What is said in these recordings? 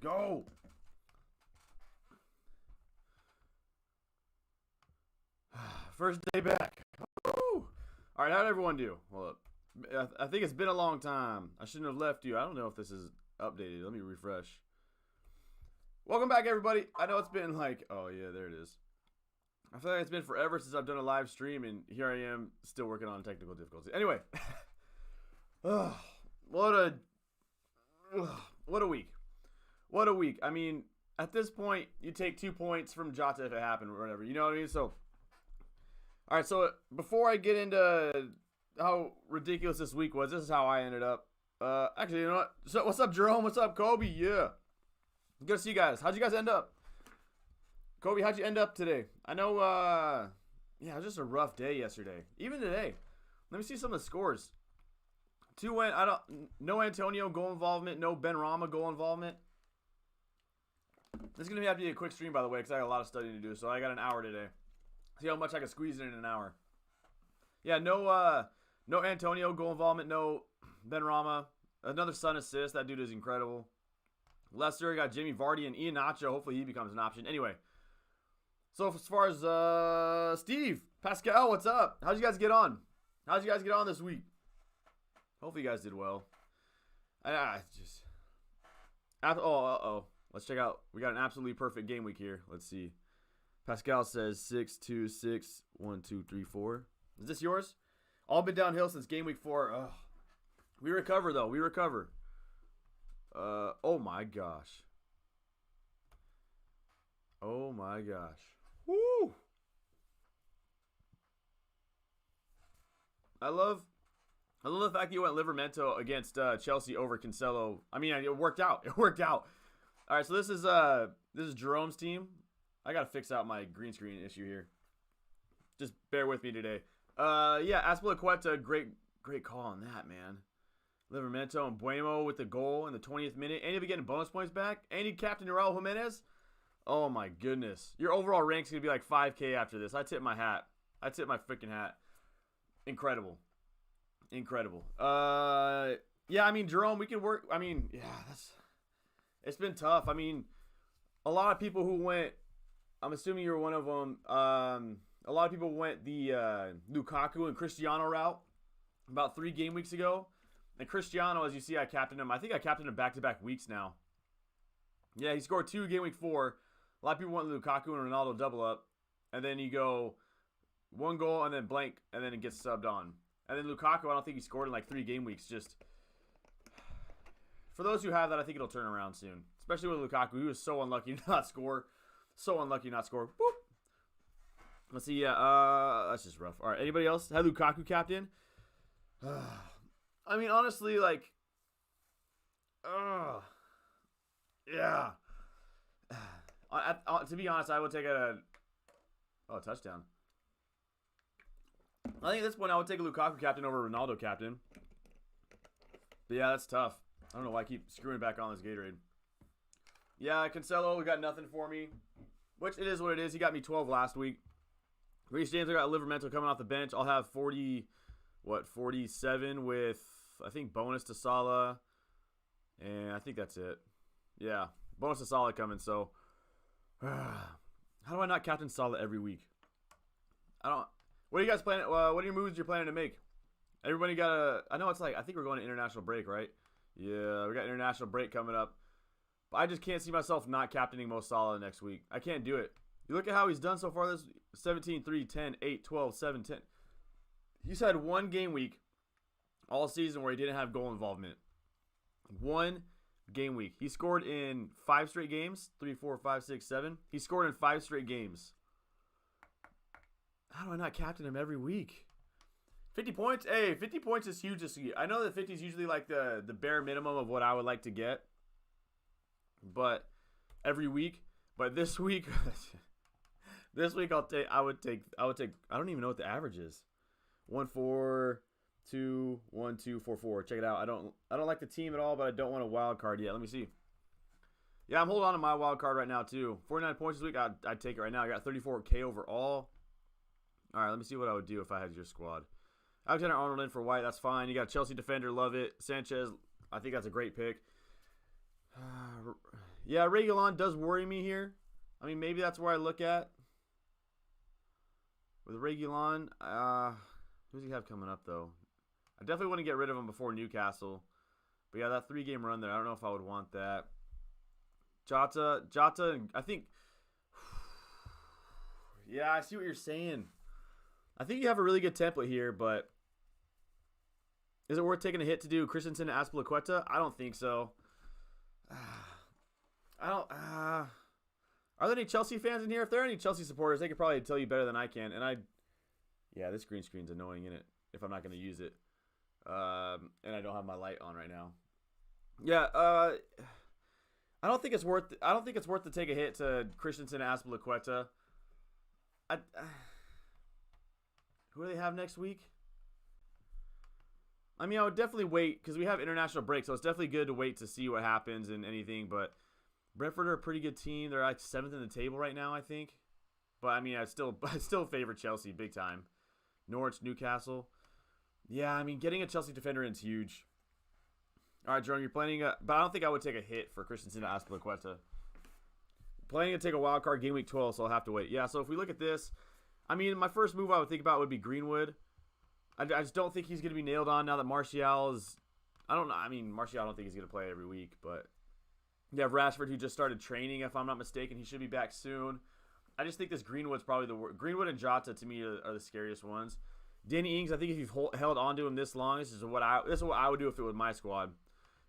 go. First day back. Woo! All right, how'd everyone do? Well, I think it's been a long time. I shouldn't have left you. I don't know if this is updated. Let me refresh. Welcome back, everybody. I know it's been like, oh yeah, there it is. I feel like it's been forever since I've done a live stream, and here I am still working on technical difficulties. Anyway, what a week. What a week. I mean, at this point, you take 2 points from Jota if it happened or whatever. You know what I mean? So, all right. So before I get into how ridiculous this week was, this is how I ended up. Actually, you know what? So, what's up, Jerome? What's up, Kobe? Yeah. Good to see you guys. How'd you guys end up? Kobe, how'd you end up today? I know, yeah, it was just a rough day yesterday. Even today. Let me see some of the scores. No Antonio goal involvement, no Ben Rama goal involvement. This is going to have to be a quick stream, by the way, because I got a lot of studying to do, so I got an hour today. See how much I can squeeze in an hour. Yeah, no Antonio goal involvement, no Ben Rama. Another Sun assist. That dude is incredible. Leicester got Jamie Vardy and Ian Nacho. Hopefully he becomes an option. Anyway. So as far as Steve, Pascal, what's up? How'd you guys get on? How'd you guys get on this week? Hopefully you guys did well. Let's check out. We got an absolutely perfect game week here. Let's see. Pascal says 6, 2, 6, 1, 2, 3, 4. Is this yours? All been downhill since game week 4. Ugh. We recover though. We recover. Oh my gosh. Oh my gosh. Woo! I love the fact that you went Livramento against Chelsea over Cancelo. I mean, it worked out. It worked out. All right, so this is Jerome's team. I gotta fix out my green screen issue here. Just bear with me today. Yeah, Azpilicueta, great call on that, man. Livramento and Bueno with the goal in the 20th minute. And if you're getting bonus points back, and you captain Raul Jimenez. Oh my goodness. Your overall rank's going to be like 5K after this. I tip my hat. I tip my freaking hat. Incredible. Incredible. Yeah, I mean, Jerome, we can work. I mean, yeah, it's been tough. I mean, a lot of people who went, I'm assuming you're one of them. A lot of people went the Lukaku and Cristiano route about 3 game weeks ago. And Cristiano, as you see, I captained him. I think I captained him back-to-back weeks now. Yeah, he scored 2 game week 4. A lot of people want Lukaku and Ronaldo double up. And then you go 1 goal and then blank, and then it gets subbed on. And then Lukaku, I don't think he scored in like 3 game weeks. Just for those who have that, I think it'll turn around soon. Especially with Lukaku. He was so unlucky to not score. So unlucky to not score. Boop. Let's see. Yeah, that's just rough. All right, anybody else? Had Lukaku captain? I mean, honestly, like, yeah. To be honest, I would take a touchdown. I think at this point I would take a Lukaku captain over Ronaldo captain. But yeah, that's tough. I don't know why I keep screwing back on this Gatorade. Yeah, Cancelo got nothing for me, which it is what it is. He got me 12 last week. Reece James, I got Livramento coming off the bench. I'll have 47 with, I think, bonus to Salah. And I think that's it. Yeah, bonus to Salah coming. So, how do I not captain Salah every week? What are you guys planning? What are your moves you're planning to make? Everybody got I know it's like, I think we're going to international break, right? Yeah, we got international break coming up. But I just can't see myself not captaining Mo Salah next week. I can't do it. You look at how he's done so far this 17, 3, 10, 8, 12, 7, 10. He's had 1 game week all season where he didn't have goal involvement. 1 game week. He scored in 5 straight games. 3, 4, 5, 6, 7. He scored in 5 straight games. How do I not captain him every week? 50 points? Hey, 50 points is huge this week. I know that 50 is usually like the bare minimum of what I would like to get. But every week. But this week, this week I would take. I don't even know what the average is. 1, 4, 2, 1, 2, 4, 4. Check it out. I don't like the team at all, but I don't want a wild card yet. Let me see. Yeah, I'm holding on to my wild card right now too. 49 points this week. I'd take it right now. I got 34K overall. All right, let me see what I would do if I had your squad. Alexander Arnold in for White. That's fine. You got Chelsea defender. Love it. Sanchez. I think that's a great pick. Yeah, Reguilon does worry me here. I mean, maybe that's where I look at. With Reguilon, who does he have coming up, though? I definitely want to get rid of him before Newcastle. But yeah, that 3-game run there, I don't know if I would want that. Jota, I think... Yeah, I see what you're saying. I think you have a really good template here, but... Is it worth taking a hit to do Christensen and Azpilicueta? I don't think so. I don't... Are there any Chelsea fans in here? If there are any Chelsea supporters, they could probably tell you better than I can. And yeah, this green screen's annoying, isn't it? If I'm not going to use it. And I don't have my light on right now. Yeah, I don't think it's worth to take a hit to Christensen and Azpilicueta. Who do they have next week? I mean, I would definitely wait because we have international break, so it's definitely good to wait to see what happens and anything. But Brentford are a pretty good team. They're like 7th in the table right now, I think. But I mean, I still favor Chelsea big time. Norwich, Newcastle. Yeah, I mean, getting a Chelsea defender in is huge. All right, Jerome, you're planning but I don't think I would take a hit for Christensen to Azpilicueta. Planning to take a wild card game week 12, so I'll have to wait. Yeah, so if we look at this, I mean, my first move I would think about would be Greenwood. I just don't think he's going to be nailed on now that Martial is... I don't know. I mean, Martial I don't think he's going to play every week, but... You have Rashford, who just started training, if I'm not mistaken. He should be back soon. I just think this Greenwood's probably the worst. Greenwood and Jota, to me, are the scariest ones. Danny Ings, I think if you've held on to him this long, this is what I would do if it was my squad.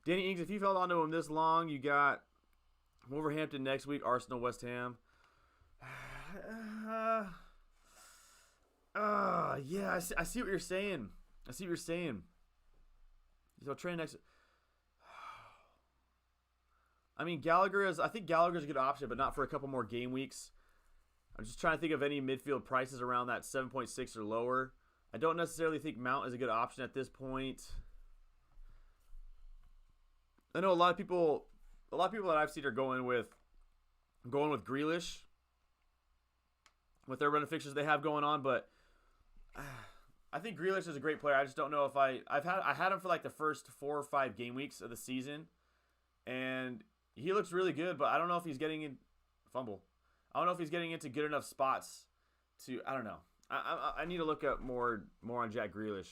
Danny Ings, if you've held on to him this long, you got Wolverhampton next week, Arsenal, West Ham. Yeah, I see what you're saying. So train next. I mean, I think Gallagher's a good option, but not for a couple more game weeks. I'm just trying to think of any midfield prices around that 7.6 or lower. I don't necessarily think Mount is a good option at this point. I know a lot of people that I've seen are going with Grealish with their run of fixtures they have going on, but I think Grealish is a great player. I just don't know if I had him for like the first 4 or 5 game weeks of the season, and he looks really good, but I don't know if he's getting in fumble. I don't know if he's getting into good enough spots to. I don't know. I need to look up more on Jack Grealish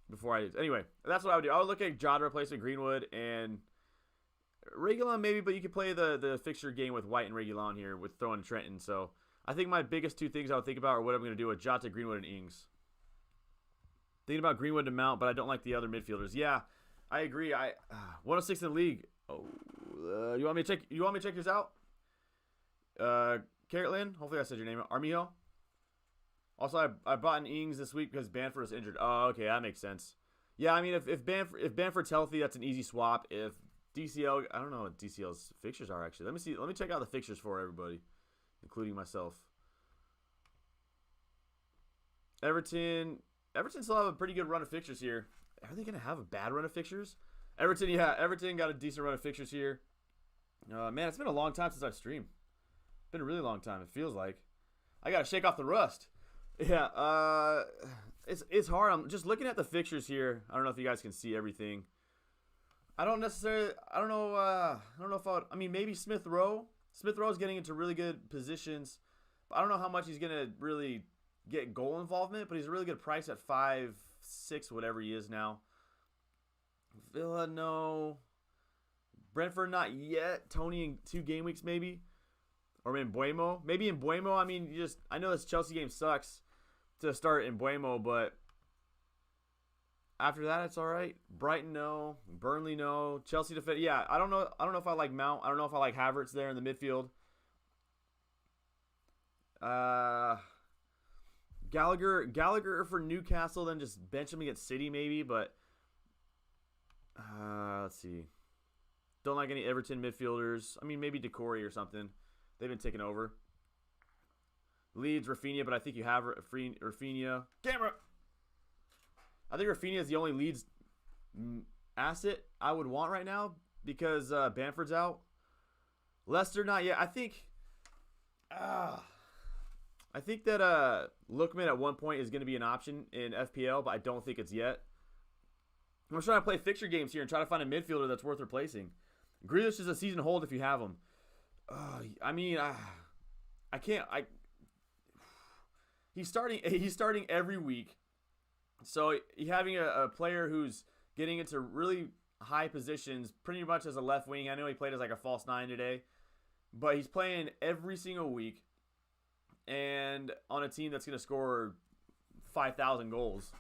before I. Anyway, that's what I would do. I would look at Jota replacing Greenwood and Reguilon maybe, but you could play the fixture game with White and Reguilon here with throwing Trenton. So I think my biggest 2 things I would think about are what I'm going to do with Jota, Greenwood, and Ings. Thinking about Greenwood and Mount, but I don't like the other midfielders. Yeah, I agree. 106 in the league. Oh, you want me to check yours out? Carrotland, hopefully I said your name. Armijo. Also, I bought an Ings this week because Bamford was injured. Oh, okay, that makes sense. Yeah, I mean, if Bamford's healthy, that's an easy swap. If DCL, I don't know what DCL's fixtures are actually. Let me see. Let me check out the fixtures for everybody, including myself. Everton still have a pretty good run of fixtures here. Are they gonna have a bad run of fixtures? Everton got a decent run of fixtures here. Man, it's been a long time since I've streamed. It's been a really long time. It feels like I gotta shake off the rust. Yeah, it's hard. I'm just looking at the fixtures here. I don't know if you guys can see everything. I don't know if I mean, maybe Smith Rowe. Smith Rowe is getting into really good positions, but I don't know how much he's gonna really get goal involvement. But he's a really good price at 5.6, whatever he is now. Villa, no. Brentford, not yet. Tony in 2 game weeks, maybe. Or in Mbuemo. Maybe in Mbuemo. I mean, I know this Chelsea game sucks to start in Mbuemo, but after that, it's all right. Brighton, no. Burnley, no. Chelsea defense. Yeah, I don't know if I like Mount. I don't know if I like Havertz there in the midfield. Gallagher for Newcastle, then just bench him against City maybe, but let's see. Don't like any Everton midfielders. I mean, maybe Decore or something. They've been taken over. Leeds, Rafinha, but I think you have Rafinha. Camera! I think Rafinha is the only Leeds asset I would want right now because Bamford's out. Leicester, not yet. I think that Lookman at one point is going to be an option in FPL, but I don't think it's yet. I'm trying to play fixture games here and try to find a midfielder that's worth replacing. Grealish is a season hold if you have him. I mean, I can't. He's starting. He's starting every week. So having a player who's getting into really high positions, pretty much as a left wing. I know he played as like a false 9 today, but he's playing every single week, and on a team that's going to score 5,000 goals.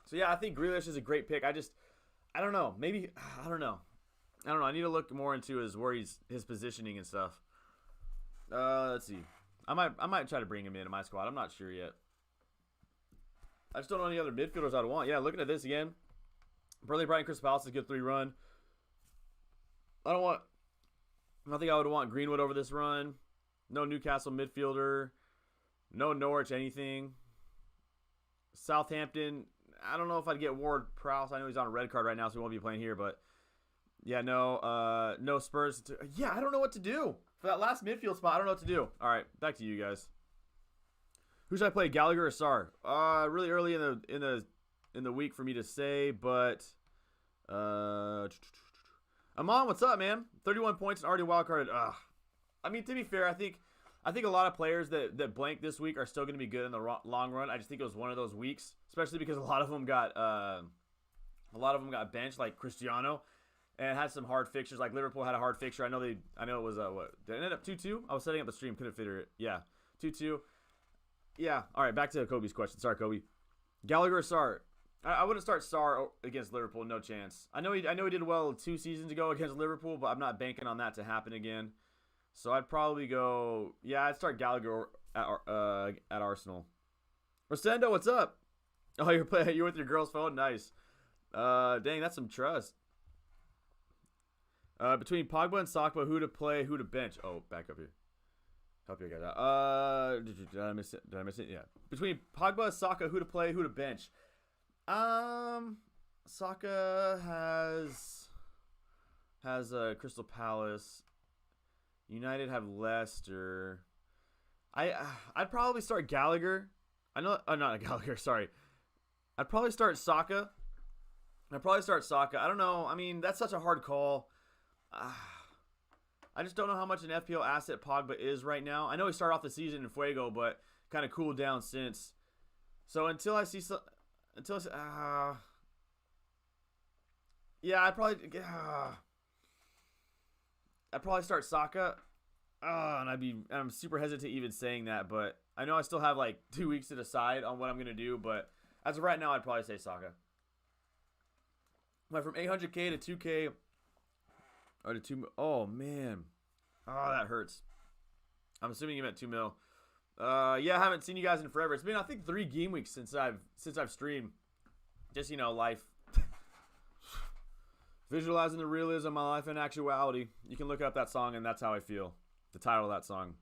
So yeah, I think Grealish is a great pick. I don't know. Maybe I don't know. I need to look more into his positioning and stuff. Let's see. I might try to bring him into my squad. I'm not sure yet. I just don't know any other midfielders I'd want. Yeah, looking at this again. Burnley, Brighton, Crystal Palace is a good 3 run. I think I would want Greenwood over this run. No Newcastle midfielder. No Norwich anything. Southampton. I don't know if I'd get Ward-Prowse. I know he's on a red card right now, so he won't be playing here. But yeah, no Spurs. Yeah, I don't know what to do for that last midfield spot. I don't know what to do. All right, back to you guys. Who should I play, Gallagher or Sarr? Really early in the week for me to say, but Amon, what's up, man? 31 points and already wildcarded. I mean, to be fair, I think a lot of players that blank this week are still going to be good in the long run. I just think it was one of those weeks, especially because a lot of them got benched, like Cristiano, and had some hard fixtures. Like Liverpool had a hard fixture. I know it was what did it end up 2-2? I was setting up the stream, couldn't figure it. Yeah, 2-2. Yeah. All right, back to Kobe's question. Sorry, Kobe. Gallagher or Sarr? I wouldn't start Sarr against Liverpool. No chance. I know he did well 2 seasons ago against Liverpool, but I'm not banking on that to happen again. So I'd probably go. Yeah, I'd start Gallagher at Arsenal. Rosendo, what's up? Oh, you're with your girl's phone. Nice. Dang, that's some trust. Between Pogba and Saka, who to play, who to bench? Oh, back up here. Help you guys out. Did I miss it? Did I miss it? Yeah. Between Pogba and Saka, who to play, who to bench? Saka has Crystal Palace. United have Leicester. I'd probably start Gallagher. I know. Not Gallagher. Sorry. I'd probably start Saka. I don't know. I mean, that's such a hard call. I just don't know how much an FPL asset Pogba is right now. I know he started off the season in Fuego, but kind of cooled down since. So yeah, I'd probably start Saka. And I'm super hesitant even saying that, but I know I still have like 2 weeks to decide on what I'm gonna do. But as of right now, I'd probably say Saka. Went from 800K to 2K. Or to 2 mil. Oh, man. Oh, that hurts. I'm assuming you meant 2 mil. Yeah, I haven't seen you guys in forever. It's been, I think, 3 game weeks since I've streamed. Just, life. Visualizing the realism of my life in actuality. You can look up that song, and that's how I feel. The title of that song.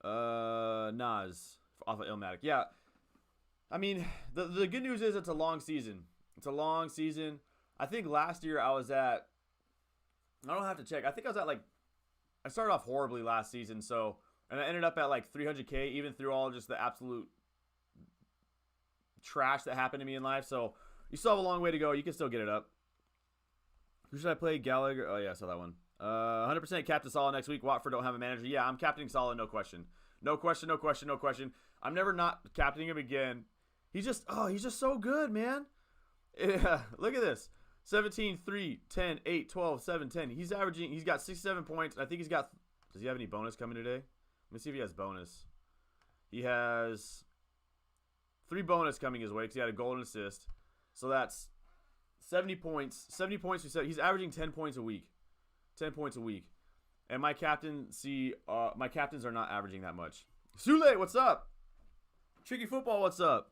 Nas. Off of Illmatic. Yeah. I mean, the good news is it's a long season. I think last year I was at, I don't have to check. I think I was at I started off horribly last season. So, and I ended up at 300K even through all just the absolute trash that happened to me in life. So you still have a long way to go. You can still get it up. Who should I play? Gallagher. Oh yeah, I saw that one. 100% captain Salah next week. Watford don't have a manager. Yeah, I'm captaining Salah. No question. I'm never not captaining him again. He's just so good, man. Yeah, look at this. 17, 3, 10, 8, 12, 7, 10. He's got 67 points. I think does he have any bonus coming today? Let me see if he has bonus. He has 3 bonus coming his way because he had a goal and assist. So that's 70 points. 70 points. He's averaging 10 points a week. 10 points a week. And my captains are not averaging that much. Sule, what's up? Tricky Football, what's up?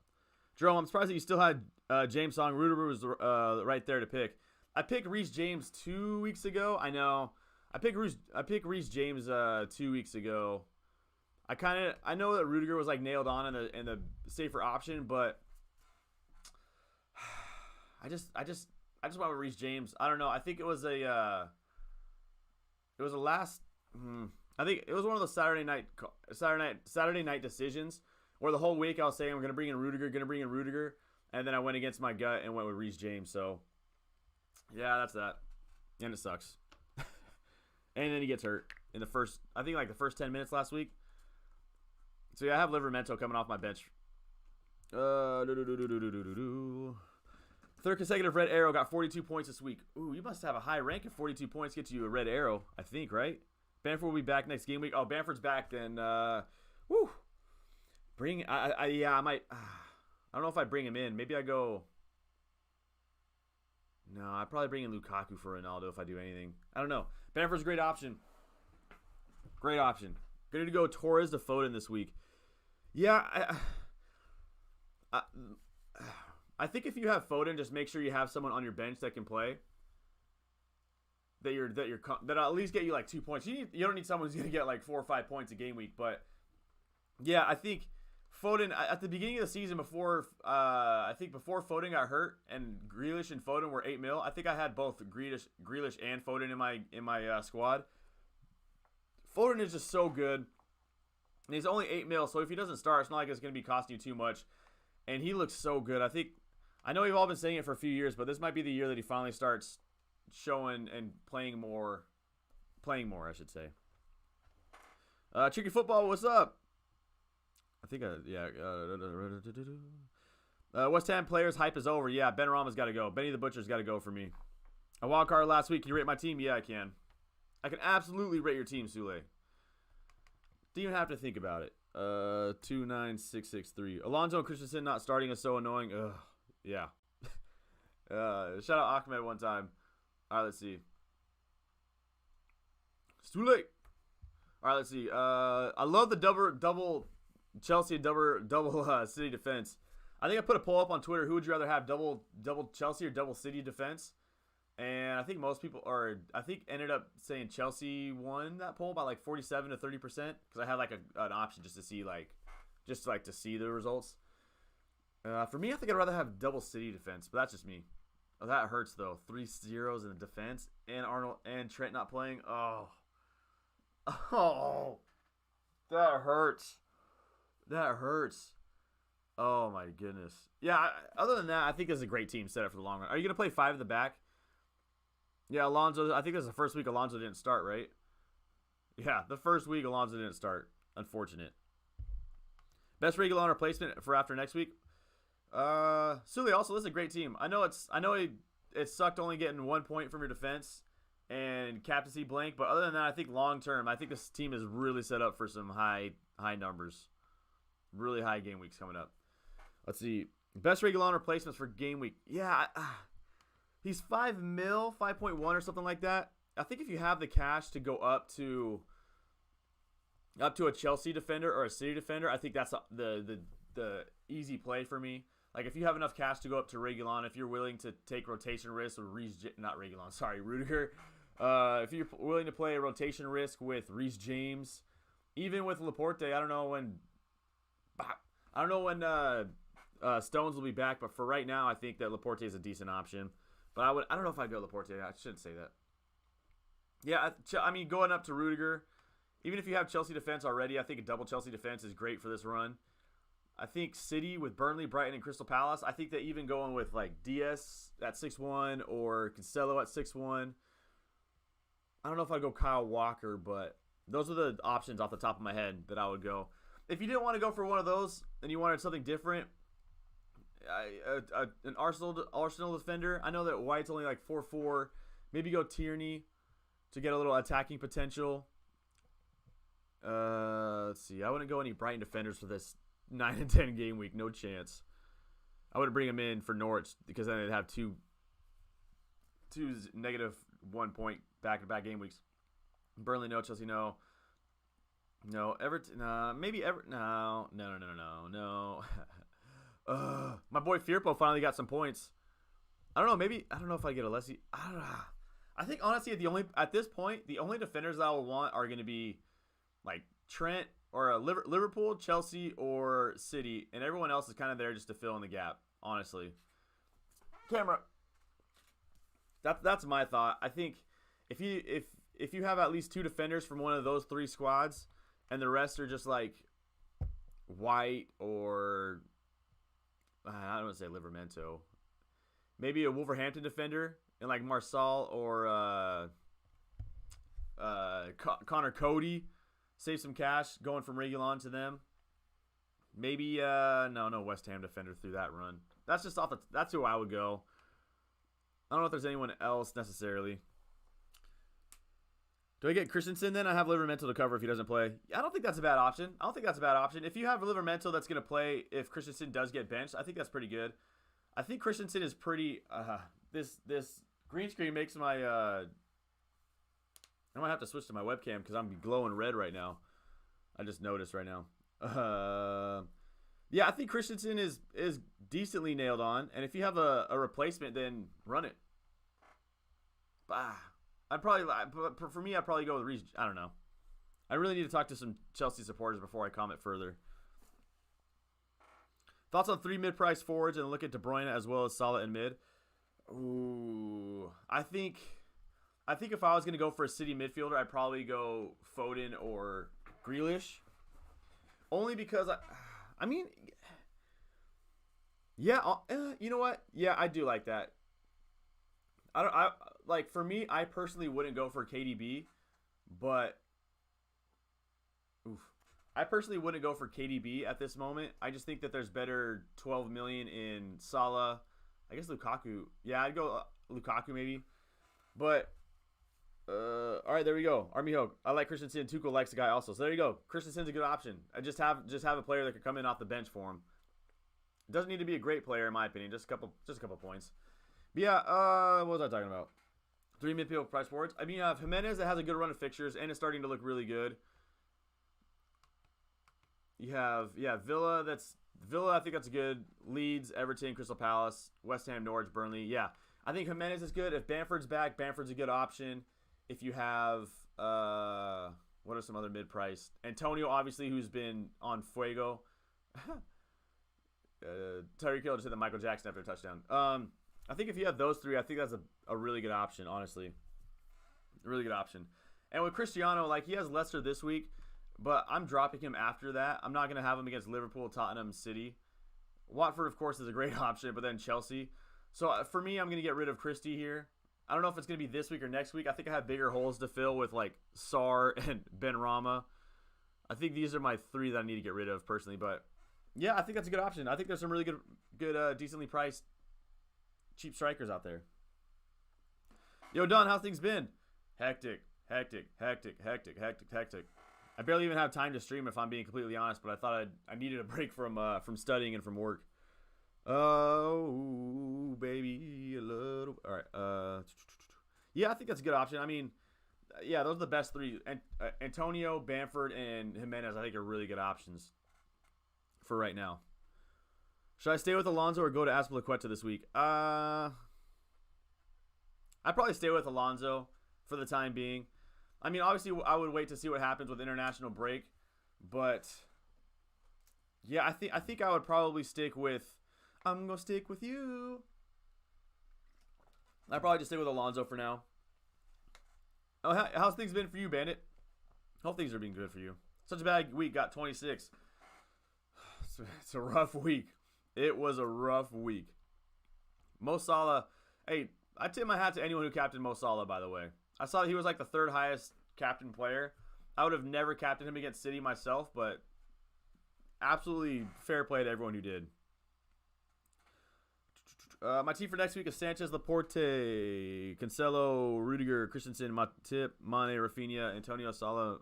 Jerome, I'm surprised that you still had James Song. Rudiger was right there to pick. I picked Reece James 2 weeks ago. I know. I picked Reece James 2 weeks ago. I know that Rudiger was nailed on in the safer option, but I just went with Reece James. I don't know. I think it was I think it was one of those Saturday night decisions where the whole week I was saying we're gonna bring in Rudiger, and then I went against my gut and went with Reece James. So Yeah, that's that. And it sucks. And then he gets hurt in the first, I think like the first 10 minutes last week. So yeah, I have Livramento coming off my bench. Third consecutive red arrow, got 42 points this week. Ooh, you must have a high rank if 42 points gets you a red arrow, I think, right? Bamford will be back next game week. Oh, Bamford's back then. Woo. I might. I don't know if I bring him in. Maybe I go. No, I probably bring in Lukaku for Ronaldo if I do anything. I don't know. Bamford's a great option. Great option. Going to go Torres to Foden this week. Yeah, I think if you have Foden, just make sure you have someone on your bench that can play. That'll at least get you like 2 points. You don't need someone who's going to get like 4 or 5 points a game week, but yeah, I think Foden at the beginning of the season before Foden got hurt and Grealish and Foden were 8 mil. I think I had both Grealish and Foden in my squad. Foden is just so good, and he's only 8 mil. So if he doesn't start, it's not like it's going to be costing you too much. And he looks so good. I know we've all been saying it for a few years, but this might be the year that he finally starts showing and playing more, I should say. Tricky Football, what's up? I think, West Ham players hype is over. Yeah, Ben Rama's got to go. Benny the Butcher's got to go for me. A wild card last week. Can you rate my team? Yeah, I can. I can absolutely rate your team, Sule. Don't even have to think about it. 29663. Alonso and Christensen not starting is so annoying. Ugh. Yeah. Shout out Ahmed one time. All right, let's see. It's too late. All right, let's see. I love the double Chelsea and double City defense. I think I put a poll up on Twitter. Who would you rather have, double Chelsea or double City defense? And I think most people ended up saying Chelsea won that poll by like 47 to 30% because I had like an option just to see to see the results. For me, I think I'd rather have double City defense, but that's just me. Oh, that hurts though. 3 zeros in the defense and Arnold and Trent not playing. Oh, that hurts. That hurts. Oh my goodness. Yeah. Other than that, I think it's a great team set up for the long run. Are you gonna play 5 at the back? Yeah, Alonso. I think this is the first week Alonso didn't start, right? Yeah, the first week Alonso didn't start. Unfortunate. Best regular replacement for after next week. Sully also, this is a great team. I know it sucked only getting 1 point from your defense and captaincy blank, but other than that, I think long term, I think this team is really set up for some high numbers, really high game weeks coming up. Let's see, best regular replacements for game week. Yeah, he's 5 mil, 5.1 or something like that. I think if you have the cash to go up to a Chelsea defender or a City defender, I think that's the easy play for me. Like, if you have enough cash to go up to Reguilon, if you're willing to take rotation risks with Rudiger. If you're willing to play a rotation risk with Reece James, even with Laporte, I don't know when Stones will be back, but for right now, I think that Laporte is a decent option. But I don't know if I'd go Laporte. I shouldn't say that. Yeah, I mean, going up to Rudiger, even if you have Chelsea defense already, I think a double Chelsea defense is great for this run. I think City with Burnley, Brighton, and Crystal Palace. I think that even going with like Diaz at 6'1" or Cancelo at 6'1". I don't know if I'd go Kyle Walker, but those are the options off the top of my head that I would go. If you didn't want to go for one of those and you wanted something different, an Arsenal defender. I know that White's only like 4'4". Maybe go Tierney to get a little attacking potential. Let's see. I wouldn't go any Brighton defenders for this 9 and 10 game week. No chance. I wouldn't bring him in for Norwich because then they'd have two negative 1 point back-to-back game weeks. Burnley, no. Chelsea, no. No. Everton, maybe Everton. No. My boy Firpo finally got some points. I don't know if I get Alessi. I don't know. I think honestly at this point, the only defenders that I will want are going to be like Trent or Liverpool, Chelsea, or City, and everyone else is kind of there just to fill in the gap. Honestly, camera. That's my thought. I think if you have at least 2 defenders from one of those 3 squads, and the rest are just like White or I don't want to say Livramento, maybe a Wolverhampton defender in like Marsal or Connor Cody. Save some cash going from Reguilon to them. Maybe no West Ham defender through that run. That's just that's who I would go. I don't know if there's anyone else necessarily. Do I get Christensen then? I have Livermento to cover if he doesn't play. I don't think that's a bad option. If you have Livermento that's going to play if Christensen does get benched, I think that's pretty good. I think Christensen is pretty this green screen makes my I might have to switch to my webcam because I'm glowing red right now. I just noticed right now. Yeah, I think Christensen is decently nailed on, and if you have a replacement, then run it. For me, I'd probably go with Reece. I don't know. I really need to talk to some Chelsea supporters before I comment further. Thoughts on 3 mid-price forwards and look at De Bruyne as well as Salah in mid. Ooh, I think if I was going to go for a City midfielder, I'd probably go Foden or Grealish. Only because I mean, yeah, you know what? Yeah, I do like that. For me, I personally wouldn't go for KDB, but I personally wouldn't go for KDB at this moment. I just think that there's better 12 million in Salah. I guess Lukaku. Yeah, I'd go Lukaku maybe. But all right, there we go. Armijo. I like Christensen. Tuchel likes the guy also. So there you go. Christensen's a good option. I just have a player that could come in off the bench for him. It doesn't need to be a great player in my opinion. Just a couple points. But yeah, what was I talking about? 3 midfield price forwards. I mean, you have Jimenez that has a good run of fixtures and is starting to look really good. You have Villa. I think that's good. Leeds, Everton, Crystal Palace, West Ham, Norwich, Burnley. Yeah, I think Jimenez is good. If Bamford's back, Bamford's a good option. If you have what are some other mid-price? Antonio, obviously, who's been on fuego. Tyreek Hill just hit the Michael Jackson after a touchdown. I think if you have those 3, I think that's a really good option, honestly. A really good option. And with Cristiano, like, he has Leicester this week, but I'm dropping him after that. I'm not going to have him against Liverpool, Tottenham, City. Watford, of course, is a great option, but then Chelsea. So for me, I'm going to get rid of Christie here. I don't know if it's going to be this week or next week. I think I have bigger holes to fill with, like, Sarr and Benrahma. I think these are my 3 that I need to get rid of, personally. But, yeah, I think that's a good option. I think there's some really good decently priced cheap strikers out there. Yo, Don, how's things been? Hectic. I barely even have time to stream if I'm being completely honest, but I thought I needed a break from studying and from work. Oh, baby, a little. All right. Yeah, I think that's a good option. I mean, yeah, those are the best 3. Antonio, Bamford, and Jimenez, I think, are really good options for right now. Should I stay with Alonso or go to Azpilicueta this week? I'd probably stay with Alonso for the time being. I mean, obviously, I would wait to see what happens with international break, but yeah, I think I would probably stick with. I'm gonna stick with you. I'd probably just stay with Alonso for now. Oh, how's things been for you, Bandit? Hope things are being good for you. Such a bad week. Got 26. It's a rough week. It was a rough week. Mo Salah. Hey, I tip my hat to anyone who captained Mo Salah, by the way. I saw that he was like the 3rd highest captain player. I would have never captained him against City myself, but absolutely fair play to everyone who did. My team for next week is Sanchez, Laporte, Cancelo, Rudiger, Christensen, Matip, Mane, Rafinha, Antonio, Salah,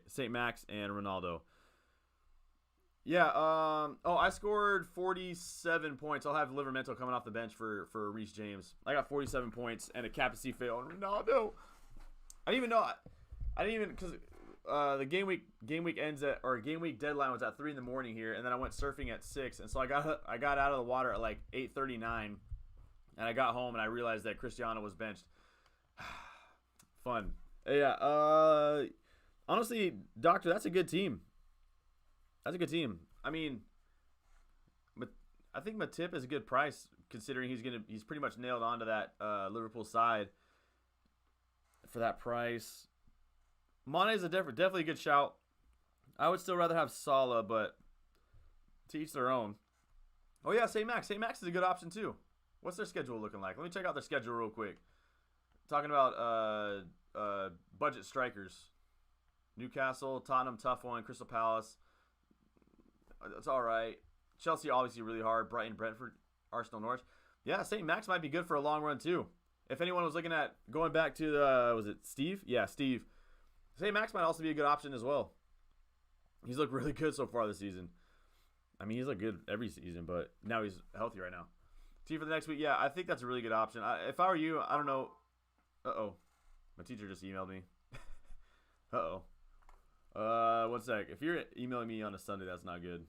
St. Max, and Ronaldo. Yeah, I scored 47 points. I'll have Livermento coming off the bench for Reece James. I got 47 points and a captaincy fail on Ronaldo. I didn't even because the game week ends at, or game week deadline was at 3 a.m. here, and then I went surfing at 6, and so I got out of the water at like 8:39, and I got home and I realized that Cristiano was benched. Fun. Yeah. Honestly, Doctor, that's a good team. That's a good team. I mean, I think Matip is a good price considering he's pretty much nailed onto that Liverpool side for that price. Mane is definitely a good shout. I would still rather have Salah, but to each their own. Oh yeah, St. Max. St. Max is a good option too. What's their schedule looking like? Let me check out their schedule real quick. Talking about budget strikers. Newcastle, Tottenham, tough one. Crystal Palace, it's all right. Chelsea, obviously, really hard. Brighton, Brentford, Arsenal, Norwich. Yeah, St. Max might be good for a long run, too. If anyone was looking at going back to, was it Steve? Yeah, Steve. St. Max might also be a good option as well. He's looked really good so far this season. I mean, he's looked good every season, but now he's healthy right now. Team for the next week, yeah, I think that's a really good option. If I were you, I don't know. Uh-oh. My teacher just emailed me. Uh-oh. 1 sec. If you're emailing me on a Sunday, that's not good.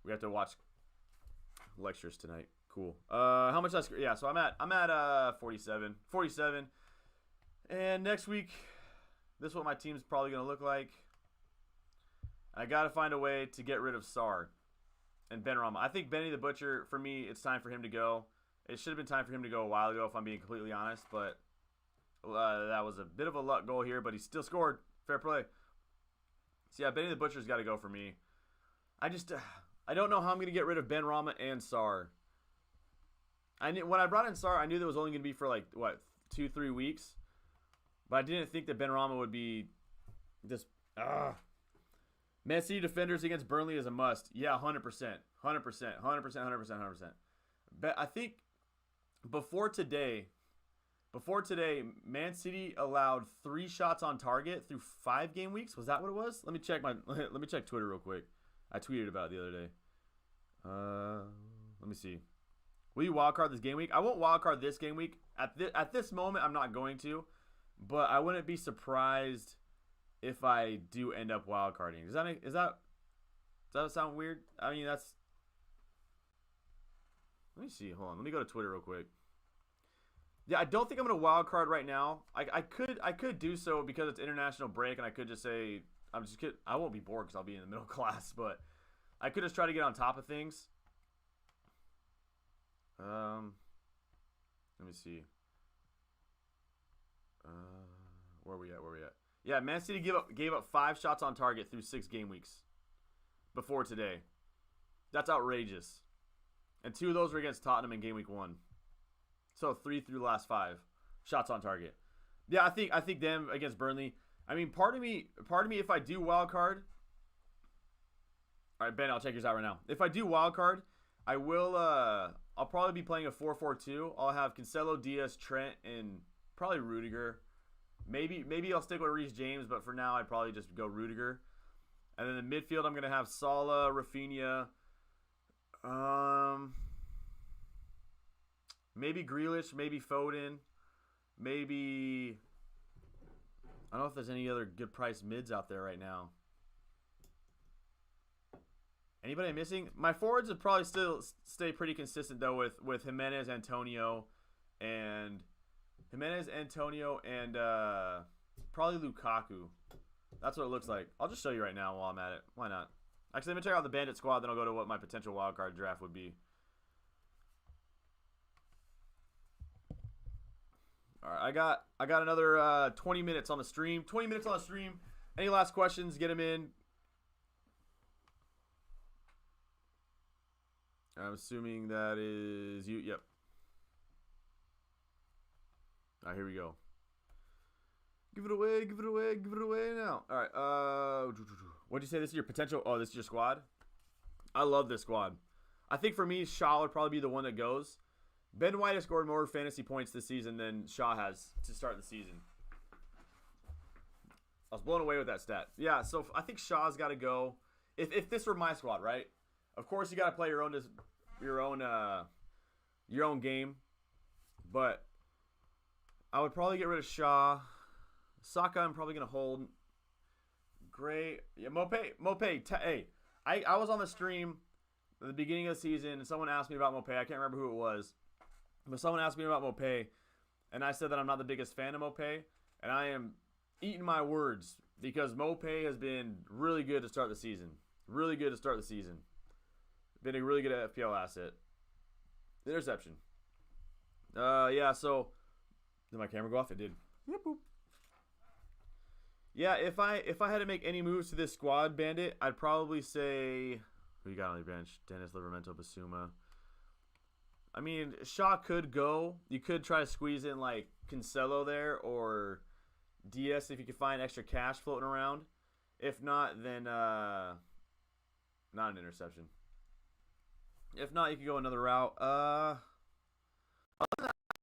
We have to watch lectures tonight. Cool. How much I yeah, so I'm at 47. 47. And next week, this is what my team's probably gonna look like. I gotta find a way to get rid of Sarr and Benrahma. I think Benny the Butcher, for me, it's time for him to go. It should have been time for him to go a while ago, if I'm being completely honest, but that was a bit of a luck goal here, but he still scored. Fair play. So yeah, Benny the Butcher's got to go for me. I don't know how I'm going to get rid of Benrahma and Sarr. When I brought in Sarr, I knew that was only going to be for like, 2-3 weeks. But I didn't think that Benrahma would be just, Man City defenders against Burnley is a must. Yeah, 100%. 100%. But I think before today, Man City allowed 3 shots on target through 5 game weeks. Was that what it was? Let me check Twitter real quick. I tweeted about it the other day. Let me see. Will you wildcard this game week? I won't wildcard this game week. At this moment, I'm not going to. But I wouldn't be surprised if I do end up wildcarding. Does that sound weird? I mean, that's... Let me see. Hold on. Let me go to Twitter real quick. Yeah, I don't think I'm going to wildcard right now. I could do so because it's international break, and I could just say... I won't be bored because I'll be in the middle class, but I could just try to get on top of things. Let me see. Where are we at? Yeah, Man City gave up 5 shots on target through 6 game weeks before today. That's outrageous. And 2 of those were against Tottenham in game week 1. So 3 through the last 5 shots on target. Yeah, I think them against Burnley. I mean, part of me, if I do wild card. All right, Ben, I'll check yours out right now. If I do wild card, I will. I'll probably be playing a 4-4-2. I'll have Cancelo, Diaz, Trent, and probably Rudiger. Maybe I'll stick with Reece James, but for now I'd probably just go Rudiger. And then in the midfield, I'm gonna have Salah, Rafinha. Maybe Grealish, maybe Foden, maybe... I don't know if there's any other good price mids out there right now. Anybody I'm missing? My forwards would probably still stay pretty consistent, though, with Jimenez, Antonio, and probably Lukaku. That's what it looks like. I'll just show you right now while I'm at it. Why not? Actually, let me check out the Bandit squad, then I'll go to what my potential wildcard draft would be. All right, I got another 20 minutes on the stream. 20 minutes on the stream. Any last questions? Get them in. I'm assuming that is you. Yep. All right, here we go. Give it away now. All right. What'd you say? This is your potential? Oh, this is your squad? I love this squad. I think for me, Shaw would probably be the one that goes. Ben White has scored more fantasy points this season than Shaw has to start the season. I was blown away with that stat. Yeah, so I think Shaw's got to go. If this were my squad, right? Of course, you got to play your own game. But I would probably get rid of Shaw. Saka, I'm probably gonna hold. Gray, yeah, Mopé. Hey, I was on the stream at the beginning of the season, and someone asked me about Mopé. I can't remember who it was. But someone asked me about Mopé, and I said that I'm not the biggest fan of Mopé, and I am eating my words because Mopé has been really good to start the season. Really good to start the season. Been a really good FPL asset. Interception. Yeah, so did my camera go off? It did. Yep. Yeah, if I had to make any moves to this squad, Bandit, I'd probably say who you got on your bench? Dennis, Livramento, Basuma. I mean, Shaw could go. You could try to squeeze in like Cancelo there or Diaz if you could find extra cash floating around. If not, then not an interception. If not, you could go another route.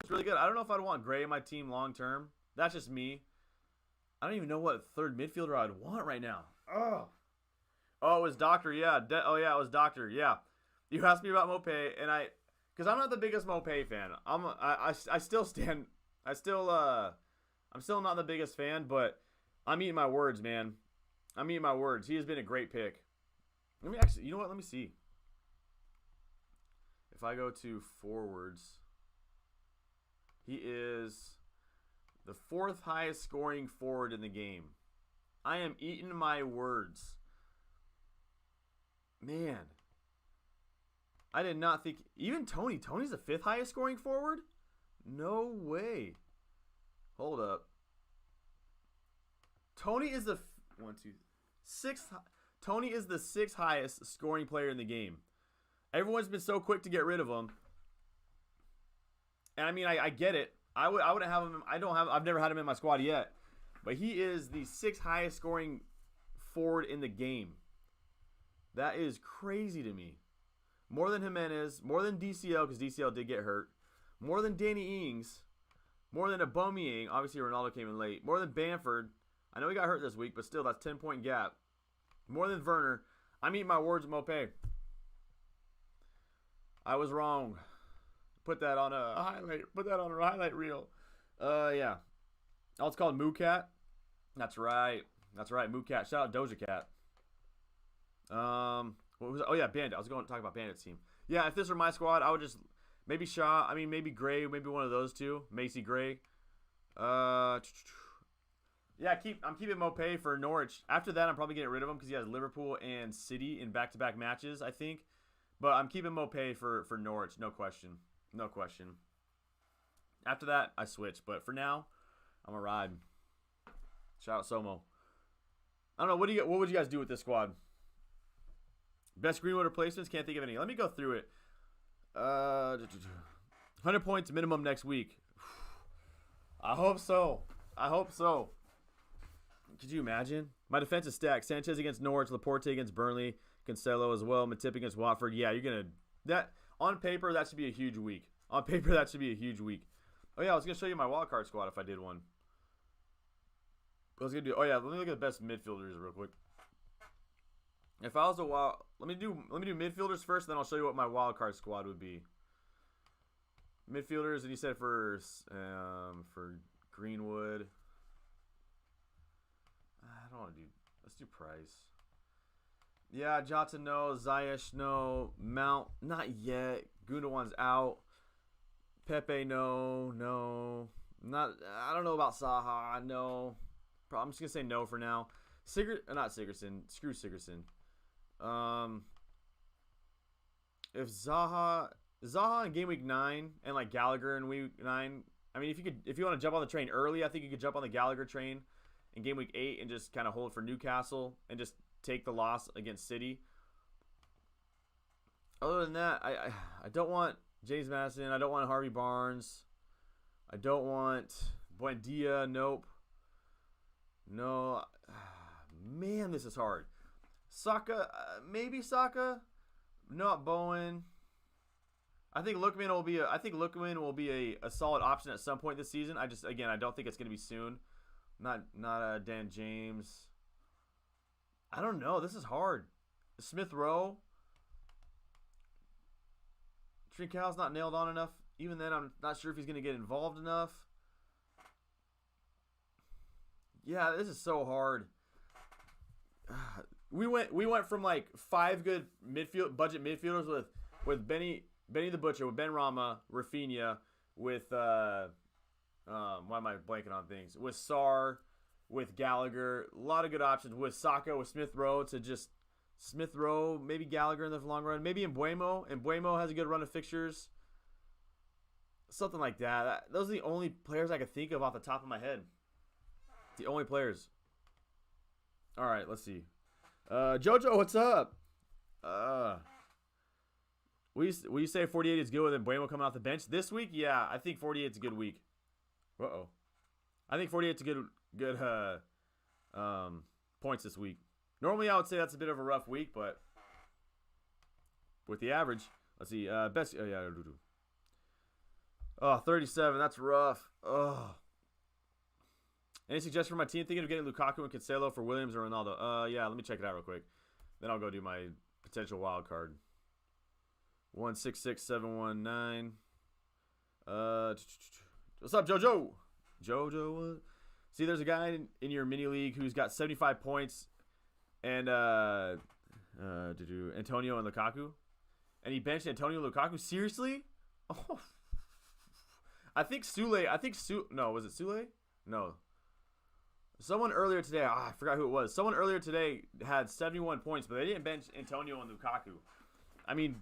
It's really good. I don't know if I'd want Gray in my team long term. That's just me. I don't even know what third midfielder I'd want right now. Oh, it was Doctor. Yeah. Yeah, it was Doctor. Yeah. You asked me about Mopé, and because I'm not the biggest Mopé fan. I still stand. I'm still not the biggest fan, but I'm eating my words, man. I'm eating my words. He has been a great pick. Let me actually, you know what? Let me see. If I go to forwards, he is the 4th highest scoring forward in the game. I am eating my words. Man. I did not think, even Tony's the 5th highest scoring forward? No way. Hold up. Tony is the 6th. Tony is the 6th highest scoring player in the game. Everyone's been so quick to get rid of him. And I mean, I get it. I wouldn't have him. I've never had him in my squad yet. But he is the 6th highest scoring forward in the game. That is crazy to me. More than Jimenez, more than DCL, because DCL did get hurt. More than Danny Ings. More than Aubameyang. Obviously, Ronaldo came in late. More than Bamford. I know he got hurt this week, but still, that's 10-point gap. More than Werner. I'm eating my words, Mopé. I was wrong. Put that on a highlight. Put that on a highlight reel. Yeah. Oh, it's called Moo Cat. That's right. That's right. Moo Cat. Shout out Doja Cat. What was it? Oh yeah, Bandit. I was going to talk about Bandit's team. Yeah, if this were my squad, I would just maybe Shaw. I mean, maybe Gray. Maybe one of those two. Macy Gray. Yeah, I'm keeping Mopé for Norwich. After that, I'm probably getting rid of him because he has Liverpool and City in back-to-back matches, I think. But I'm keeping Mopé for Norwich, no question. No question. After that, I switch. But for now, I'm a ride. Shout out Somo. I don't know. What would you guys do with this squad? Best Greenwood replacements? Can't think of any. Let me go through it. 100 points minimum next week. I hope so. I hope so. Could you imagine? My defense is stacked. Sanchez against Norwich, Laporte against Burnley, Cancelo as well, Matip against Watford. Yeah, you're going to... That on paper, that should be a huge week. On paper, that should be a huge week. Oh, yeah, I was going to show you my wildcard squad if I did one. I was going to do... Oh, yeah, let me look at the best midfielders real quick. If I was a wild... Let me do midfielders first, then I'll show you what my wildcard squad would be. Midfielders, and you said for Greenwood... I don't want to do... Let's do Price. Yeah, Jota no. Ziyech no. Mount not yet. Gundogan's out. Pepe no. Not. I don't know about Saha. No. I'm just gonna say no for now. Not Sigurdsson. Screw Sigurdsson. If Zaha in game week 9 and like Gallagher in week 9. I mean, if you want to jump on the train early, I think you could jump on the Gallagher train in game week 8 and just kind of hold for Newcastle and just take the loss against City. Other than that, I don't want James Madison. I don't want Harvey Barnes. I don't want Buendia. Nope. No. Man, this is hard. Saka. Maybe Saka. Not Bowen. I think Lookman will be a solid option at some point this season. I don't think it's going to be soon. Not Dan James. I don't know. This is hard. Smith Rowe. Trincão's not nailed on enough. Even then, I'm not sure if he's going to get involved enough. Yeah, this is so hard. We went from like 5 good budget midfielders with Benny the Butcher, with Ben Rama, Rafinha, with why am I blanking on things? With Sarr, with Gallagher, a lot of good options. With Saka, with Smith Rowe, to just Smith Rowe, maybe Gallagher in the long run, maybe Mbuemo. Mbuemo has a good run of fixtures, something like that. Those are the only players I could think of off the top of my head. The only players. All right, let's see. Jojo, what's up? Will you say 48 is good with Bueno coming off the bench this week? Yeah, I think 48 is a good week. I think 48 is a good points this week. Normally, I would say that's a bit of a rough week, but with the average, let's see. Best. Oh yeah. Oh, 37. That's rough. Oh. Any suggestions for my team? Thinking of getting Lukaku and Cancelo for Williams or Ronaldo? Yeah, let me check it out real quick. Then I'll go do my potential wild card. 166719. What's up, JoJo? JoJo, what? See, there's a guy in your mini league who's got 75 points and Antonio and Lukaku. And he benched Antonio Lukaku? Seriously? Oh. I think Sule. No, was it Sule? No. Someone earlier today, I forgot who it was. Someone earlier today had 71 points, but they didn't bench Antonio and Lukaku. I mean,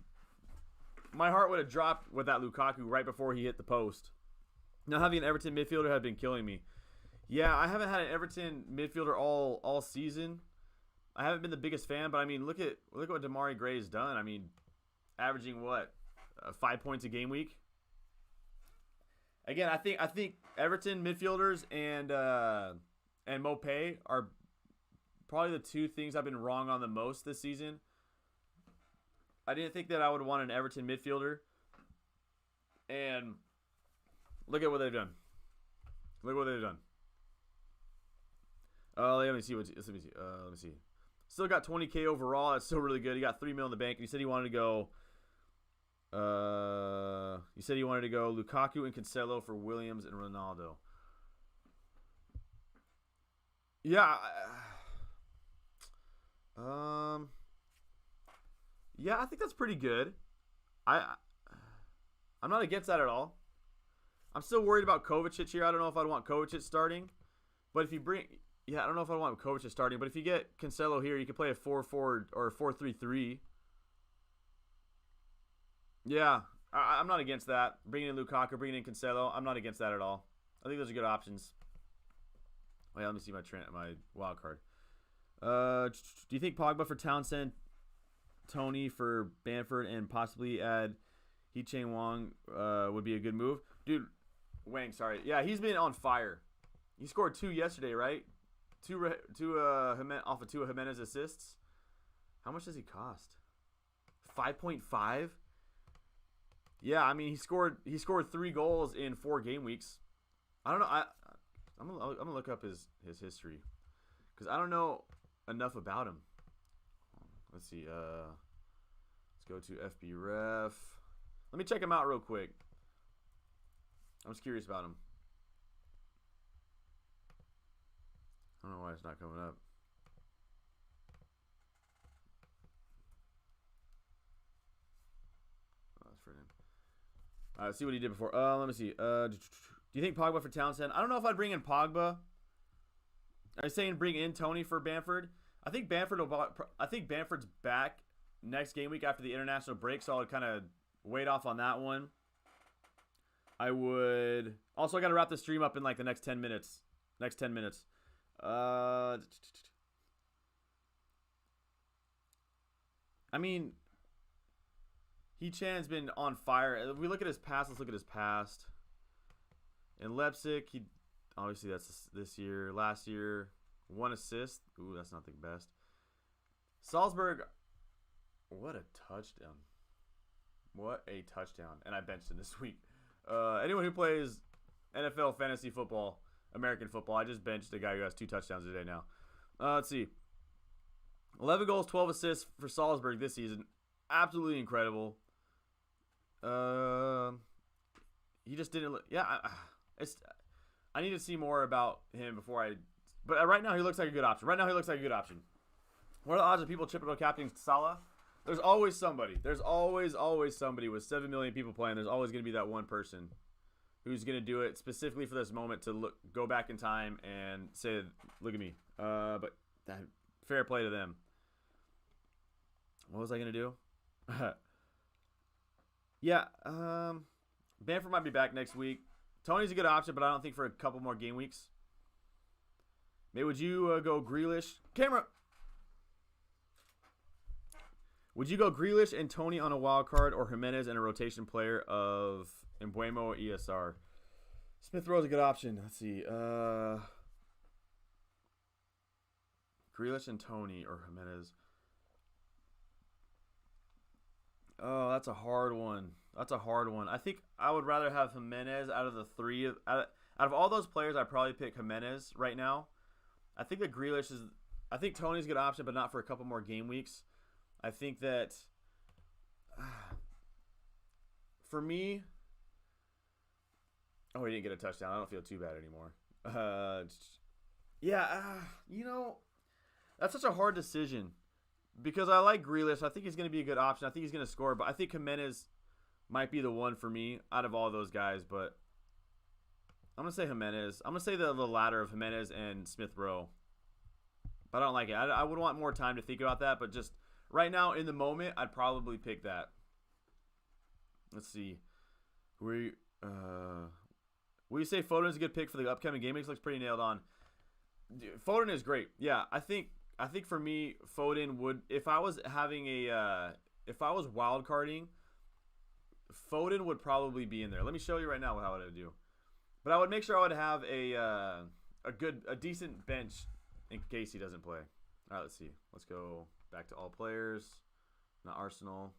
my heart would have dropped with that Lukaku right before he hit the post. Now having an Everton midfielder had been killing me. Yeah, I haven't had an Everton midfielder all season. I haven't been the biggest fan, but I mean, look at what Damari Gray's done. I mean, averaging what, 5 points a game week. Again, I think Everton midfielders and Mopé are probably the two things I've been wrong on the most this season. I didn't think that I would want an Everton midfielder, and look at what they've done. Let me see. Still got 20K overall. That's still really good. He got $3 million in the bank. And he said he wanted to go. Lukaku and Cancelo for Williams and Ronaldo. Yeah. Yeah, I think that's pretty good. I'm not against that at all. I'm still worried about Kovacic here. I don't know if I'd want Kovacic starting. But if you I don't know if I want Kovacic starting. But if you get Cancelo here, you can play a 4-4 or a 4-3-3. Yeah, I'm not against that. Bringing in Lukaku, bringing in Cancelo, I'm not against that at all. I think those are good options. Wait, let me see my wild card. Do you think Pogba for Townsend, Tony for Bamford, and possibly add Hee-Chae Wong would be a good move? Dude, Wang, sorry. Yeah, he's been on fire. He scored 2 yesterday, right? Off of 2 of Jimenez assists. How much does he cost? 5.5? Yeah, I mean he scored 3 goals in 4 game weeks. I don't know. I'm gonna look up his history because I don't know enough about him. Let's see. Let's go to FB Ref. Let me check him out real quick. I'm just curious about him. I don't know why it's not coming up. Oh, that's for him. Let's see what he did before. Let me see. Do you think Pogba for Townsend? I don't know if I'd bring in Pogba. I'm saying bring in Tony for Bamford. I think Bamford's back next game week after the international break, so I would kind of wait off on that one. I would also. I got to wrap the stream up in like the next 10 minutes. I mean, Hee-Chan's been on fire. If we look at his past, let's look at his past. In Leipzig, he obviously that's this year. Last year, 1 assist. Ooh, that's not the best. Salzburg, what a touchdown. And I benched him this week. Anyone who plays NFL fantasy football, American football, I just benched a guy who has 2 touchdowns today now. Let's see. 11 goals, 12 assists for Salzburg this season. Absolutely incredible. He just didn't look. Yeah, I need to see more about him before I. But right now he looks like a good option. What are the odds of people triple captaining Salah? There's always somebody. There's always somebody with 7 million people playing. There's always going to be that one person who's going to do it specifically for this moment to go back in time and say, "Look at me." But that fair play to them. What was I going to do? Yeah, Bamford might be back next week. Tony's a good option, but I don't think for a couple more game weeks. Maybe would you go Grealish? Camera. Would you go Grealish and Tony on a wild card or Jimenez and a rotation player of Embuemo or ESR? Smith Rowe's a good option. Let's see. Grealish and Tony or Jimenez. Oh, that's a hard one. That's a hard one. I think I would rather have Jimenez out of the three. Out of all those players, I'd probably pick Jimenez right now. I think that Grealish is... I think Tony's a good option, but not for a couple more game weeks. I think that... for me... Oh, he didn't get a touchdown. I don't feel too bad anymore. You know... That's such a hard decision. Because I like Grealish. I think he's going to be a good option. I think he's going to score. But I think Jimenez might be the one for me out of all those guys. But I'm going to say Jimenez. I'm going to say the latter of Jimenez and Smith Rowe. But I don't like it. I would want more time to think about that. But just right now, in the moment, I'd probably pick that. Let's see. Will you say Foden's a good pick for the upcoming game weeks? Looks pretty nailed on. Dude, Foden is great. Yeah, I think for me, Foden would, if I was wild carding, Foden would probably be in there. Let me show you right now how I would do. But I would make sure I would have a decent bench in case he doesn't play. All right, let's see. Let's go back to all players. Not Arsenal.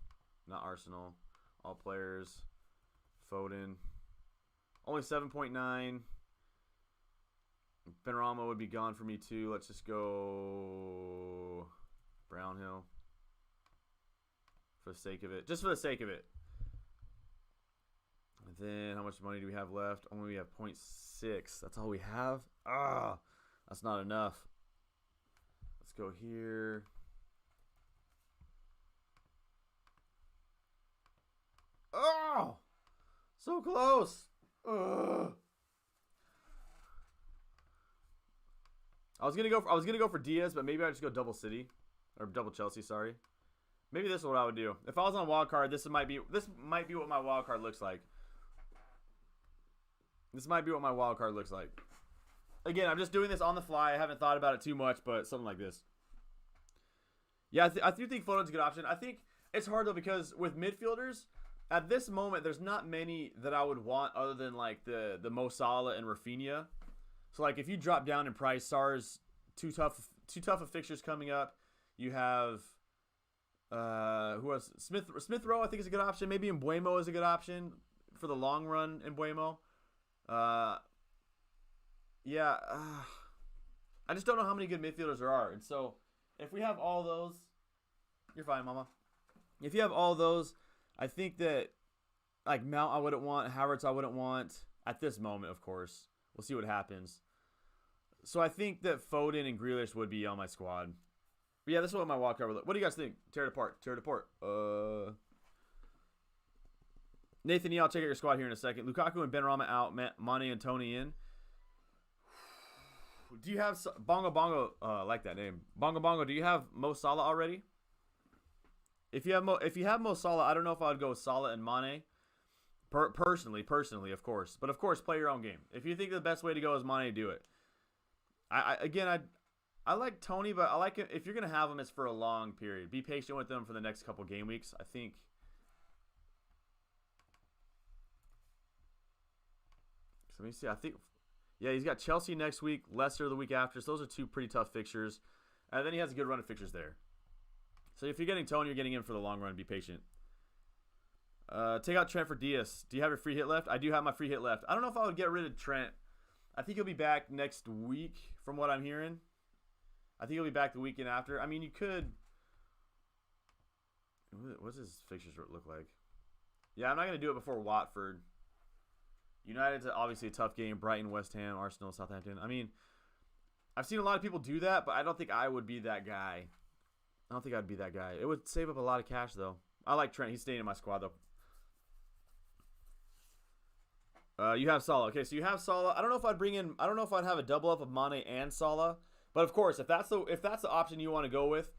All players. Foden. Only 7.9. Benrahma would be gone for me too. Let's just go Brownhill for the sake of it. Just for the sake of it. And then how much money do we have left? Only we have 0.6. That's all we have? That's not enough. Let's go here. Oh! So close. Ugh. I was gonna go for Diaz, but maybe I just go double City or double Chelsea. Sorry, maybe this is what I would do if I was on a wild card. This might be what my wild card looks like. Again, I'm just doing this on the fly. I haven't thought about it too much, but something like this. Yeah, I do think Foden's a good option. I think it's hard though because with midfielders at this moment, there's not many that I would want other than like the Mo Salah and Rafinha. So, like, if you drop down in price, Sar's too tough of fixtures coming up. You have, who else? Smith Rowe, I think, is a good option. Maybe Embuemo is a good option for the long run, Embuemo. I just don't know how many good midfielders there are. And so, if we have all those, you're fine, Mama. If you have all those, I think that, like, Mount I wouldn't want, Havertz I wouldn't want, at this moment, of course. We'll see what happens. So I think that Foden and Grealish would be on my squad. But yeah, this is what my wild card would look. What do you guys think? Tear it apart. Nathan E, I'll check out your squad here in a second. Lukaku and Benrahma out. Mane and Tony in. Do you have Bongo? I like that name. Bongo. Do you have Mo Salah already? If you have Mo Salah, I don't know if I would go with Salah and Mane. Personally, of course. But of course, play your own game. If you think the best way to go is Mane, do it. I like Tony, but I like it if you're gonna have him, it's for a long period. Be patient with them for the next couple game weeks. I think. So let me see. I think, yeah, he's got Chelsea next week, Leicester the week after. So those are two pretty tough fixtures, and then he has a good run of fixtures there. So if you're getting Tony, you're getting him for the long run. Be patient. Take out Trent for Diaz. Do you have your free hit left? I do have my free hit left. I don't know if I would get rid of Trent. I think he'll be back next week from what I'm hearing. I think he'll be back the weekend after. I mean, you could... What's his fixtures look like? Yeah, I'm not going to do it before Watford. United's obviously a tough game. Brighton, West Ham, Arsenal, Southampton. I mean, I've seen a lot of people do that, but I don't think I would be that guy. I don't think I'd be that guy. It would save up a lot of cash, though. I like Trent. He's staying in my squad, though. You have Salah. Okay, so you have Salah. I don't know if I'd have a double up of Mane and Salah. But of course, if that's the option you want to go with,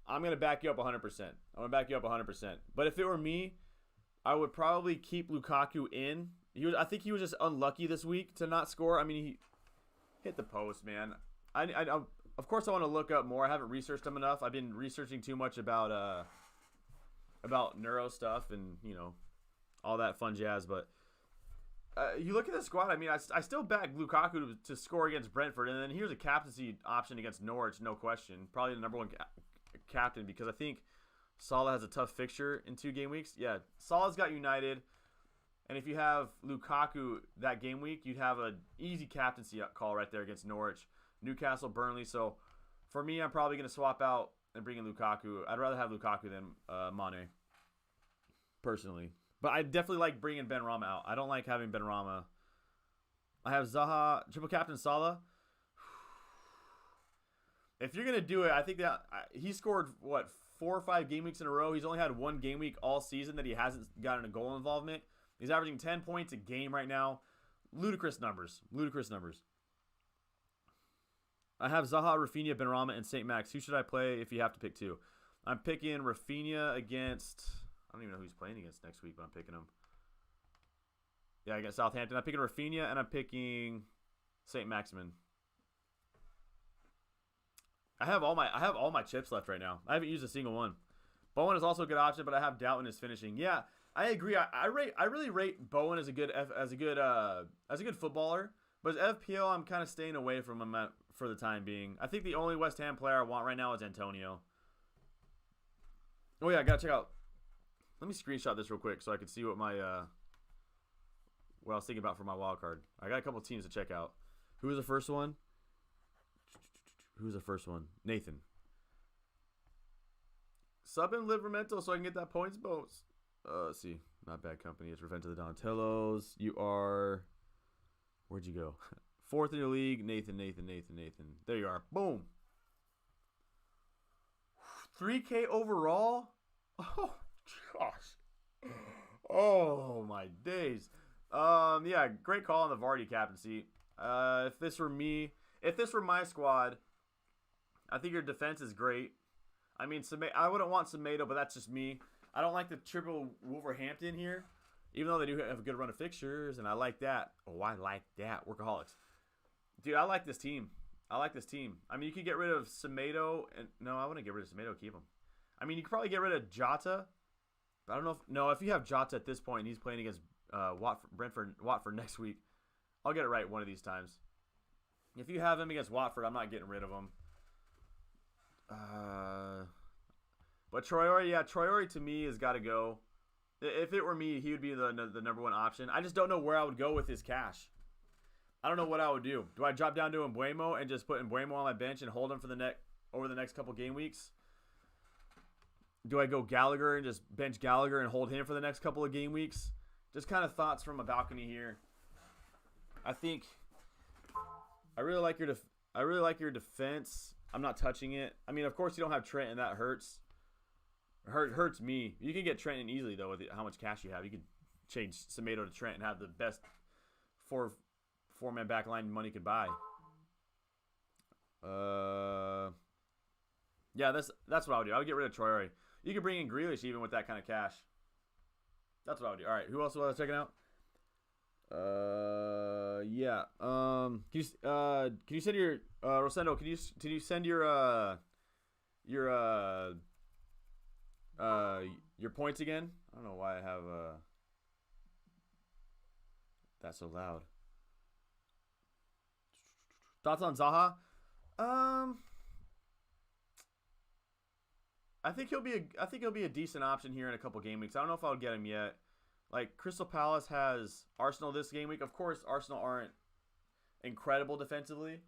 I'm gonna back you up 100%. I'm gonna back you up 100%. But if it were me, I would probably keep Lukaku in. I think he was just unlucky this week to not score. I mean, he hit the post, man. Of course, I want to look up more. I haven't researched him enough. I've been researching too much about about neuro stuff and, you know, all that fun jazz. But you look at the squad, I mean, I still back Lukaku to score against Brentford. And then here's a captaincy option against Norwich, no question. Probably the number one captain because I think Salah has a tough fixture in 2 game weeks. Yeah, Salah's got United. And if you have Lukaku that game week, you'd have an easy captaincy call right there against Norwich, Newcastle, Burnley. So for me, I'm probably going to swap out and bring in Lukaku. I'd rather have Lukaku than Mane, personally. But I definitely like bringing Benrahma out. I don't like having Benrahma. I have Zaha, triple captain Salah. If you're going to do it, I think that he scored, 4 or 5 game weeks in a row. He's only had 1 game week all season that he hasn't gotten a goal involvement. He's averaging 10 points a game right now. Ludicrous numbers. Ludicrous numbers. I have Zaha, Rafinha, Benrahma, and St. Max. Who should I play if you have to pick 2? I'm picking Rafinha against... I don't even know who he's playing against next week, but I'm picking him. Yeah, against Southampton. I'm picking Rafinha, and I'm picking St. Maximin. I have all my chips left right now. I haven't used a single one. Bowen is also a good option, but I have doubt in his finishing. Yeah, I agree. I really rate Bowen as a good footballer, but as FPL, I'm kind of staying away from him for the time being. I think the only West Ham player I want right now is Antonio. Oh yeah, I gotta check out. Let me screenshot this real quick so I can see what my what I was thinking about for my wild card. I got a couple teams to check out. Who was the first one? Who's the first one? Nathan. Sub in Livermento so I can get that points bonus. Let's see. Not bad company. It's Revenge of the Donatellos. You are... Where'd you go? 4th in your league. Nathan. There you are. Boom. 3K overall? Oh, gosh. Oh, my days. Yeah, great call on the Vardy captaincy. If this were my squad, I think your defense is great. I mean, I wouldn't want Semedo, but that's just me. I don't like the triple Wolverhampton here, even though they do have a good run of fixtures, and I like that. Oh, I like that. Workaholics. Dude, I like this team. I mean, you could get rid of Semedo. No, I wouldn't get rid of Semedo. Keep him. I mean, you could probably get rid of Jota. But I don't know if you have Jota at this point and he's playing against Watford next week, I'll get it right one of these times. If you have him against Watford, I'm not getting rid of him. But Traore to me has got to go. If it were me, he would be the number one option. I just don't know where I would go with his cash. I don't know what I would do. Do I drop down to Mbeumo and just put Mbeumo on my bench and hold him for over the next couple game weeks? Do I go Gallagher and just bench Gallagher and hold him for the next couple of game weeks? Just kind of thoughts from a balcony here. I think I really like your defense. I'm not touching it. I mean, of course you don't have Trent, and that hurts. Hurts me. You can get Trent in easily though with how much cash you have. You can change Semedo to Trent and have the best four-man back line money could buy. Yeah, that's what I would do. I would get rid of Traore. You could bring in Grealish even with that kind of cash. That's what I would do. All right, who else was I checking out? Yeah. Can you send your Rosendo? Can you send your points again? I don't know why I have that so loud. Thoughts on Zaha? I think he'll be a decent option here in a couple game weeks. I don't know if I'll get him yet. Like, Crystal Palace has Arsenal this game week. Of course, Arsenal aren't incredible defensively.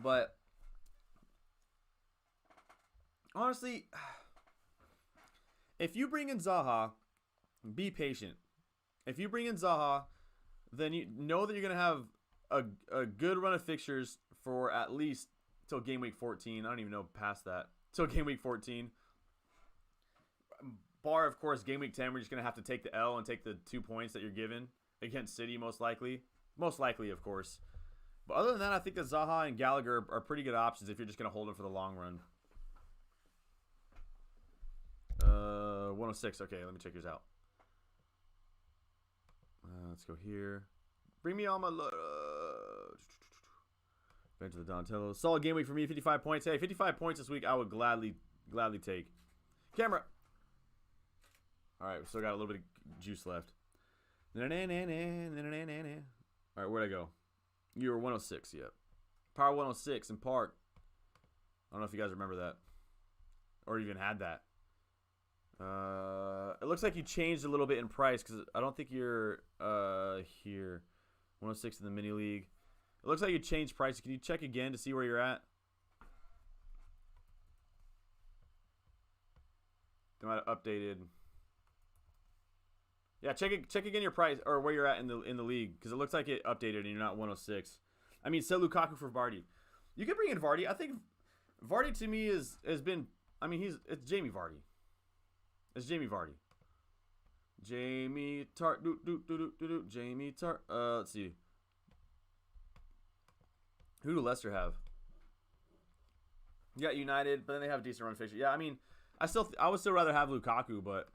But honestly, if you bring in Zaha, be patient. If you bring in Zaha, then you know that you're going to have a good run of fixtures for at least till game week 14. I don't even know past that. Till game week 14. Bar, of course, game week 10, we're just going to have to take the L and take the 2 points that you're given against City, most likely. Most likely, of course. But other than that, I think that Zaha and Gallagher are pretty good options if you're just going to hold them for the long run. 106. Okay, let me check yours out. Let's go here. Bring me on my... Bench of the Donatello. Solid game week for me, 55 points. Hey, 55 points this week I would gladly take. Camera. All right, we still got a little bit of juice left. All right, where'd I go? You were 106, yep. Power 106 in Park. I don't know if you guys remember that. Or even had that. It looks like you changed a little bit in price because I don't think you're here. 106 in the mini league. It looks like you changed price. Can you check again to see where you're at? They might have updated. Yeah, check again your price or where you're at in the league because it looks like it updated and you're not 106. I mean, sell Lukaku for Vardy. You can bring in Vardy. I think Vardy to me has been. I mean, it's Jamie Vardy. It's Jamie Vardy. Jamie Tart. Jamie Tart. Let's see. Who do Leicester have? You got United, but then they have a decent run fixture. Yeah, I mean, I would still rather have Lukaku, but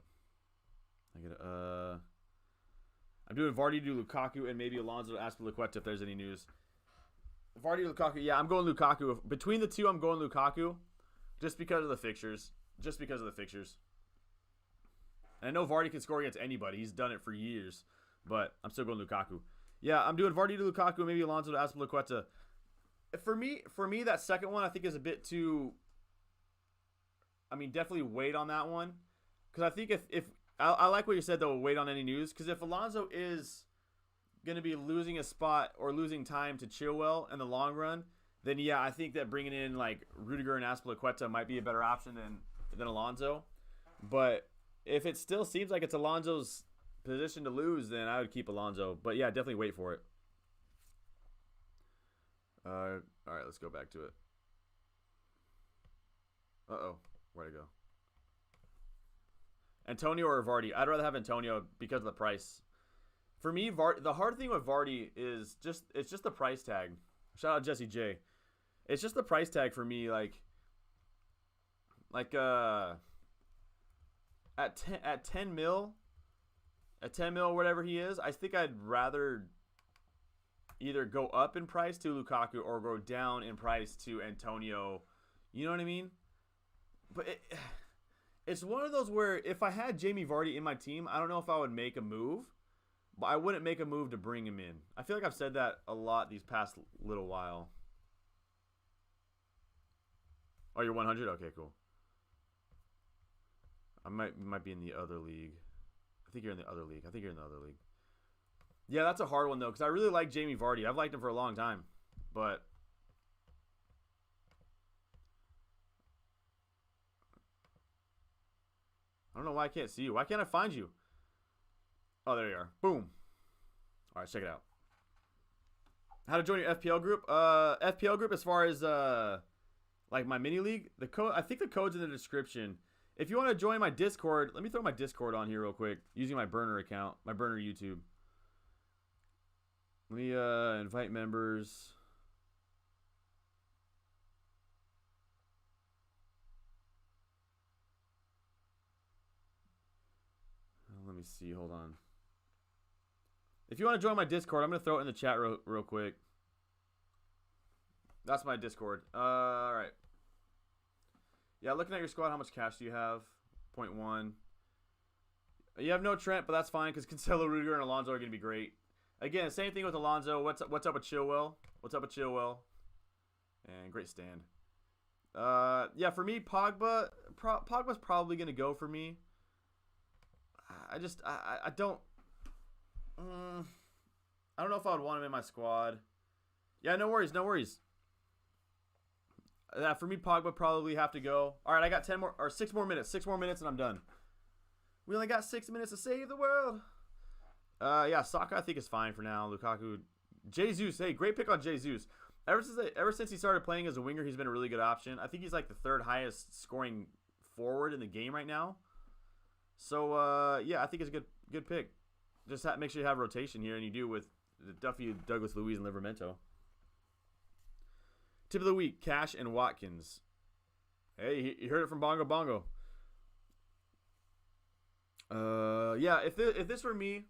I get I'm doing Vardy to Lukaku and maybe Alonso to Azpilicueta if there's any news. Vardy to Lukaku. Yeah, I'm going Lukaku. Between the two, I'm going Lukaku, just because of the fixtures. Just because of the fixtures. And I know Vardy can score against anybody. He's done it for years, but I'm still going Lukaku. Yeah, I'm doing Vardy to Lukaku, maybe Alonso to Azpilicueta. For me, that second one I think is a bit too. I mean, definitely wait on that one, because I think if I like what you said though, wait on any news, because if Alonso is going to be losing a spot or losing time to Chilwell in the long run, then yeah, I think that bringing in like Rudiger and Azpilicueta might be a better option than Alonso. But if it still seems like it's Alonso's position to lose, then I would keep Alonso. But yeah, definitely wait for it. All right, let's go back to it. Where'd I go? Antonio or Vardy? I'd rather have Antonio because of the price. For me, the hard thing with Vardy is it's just the price tag. Shout out Jesse J. It's just the price tag for me. Like at 10 mil, whatever he is, I think I'd rather either go up in price to Lukaku or go down in price to Antonio. You know what I mean? But it's one of those where if I had Jamie Vardy in my team, I don't know if I would make a move, but I wouldn't make a move to bring him in. I feel like I've said that a lot these past little while. Oh, you're 100? Okay, cool. I might be in the other league. I think you're in the other league. Yeah, that's a hard one, though, because I really like Jamie Vardy. I've liked him for a long time. But I don't know why I can't see you. Why can't I find you? Oh, there you are. Boom. All right, check it out. How to join your FPL group? FPL group as far as like my mini league. The code, I think the code's in the description. If you want to join my Discord, let me throw my Discord on here real quick using my burner account, my burner YouTube. Let me invite members. Let me see. Hold on. If you want to join my Discord, I'm going to throw it in the chat real quick. That's my Discord. All right. Yeah, looking at your squad, how much cash do you have? 0.1. You have no Trent, but that's fine because Cancelo, Rudiger, and Alonso are going to be great. Again, same thing with Alonso. What's up with Chilwell? And great stand. Yeah, for me, Pogba's probably going to go for me. I don't know if I would want him in my squad. Yeah, no worries. For me, Pogba probably have to go. All right, I got 6 more minutes. 6 more minutes and I'm done. We only got 6 minutes to save the world. Yeah, Saka I think is fine for now. Lukaku, Jesus, hey, great pick on Jesus. Ever since he started playing as a winger, he's been a really good option. I think he's like the 3rd highest scoring forward in the game right now. So yeah, I think it's a good pick. Just make sure you have rotation here, and you do with Duffy, Douglas, Luiz, and Livramento. Tip of the week: Cash and Watkins. Hey, you heard it from Bongo Bongo. Yeah, if this were me,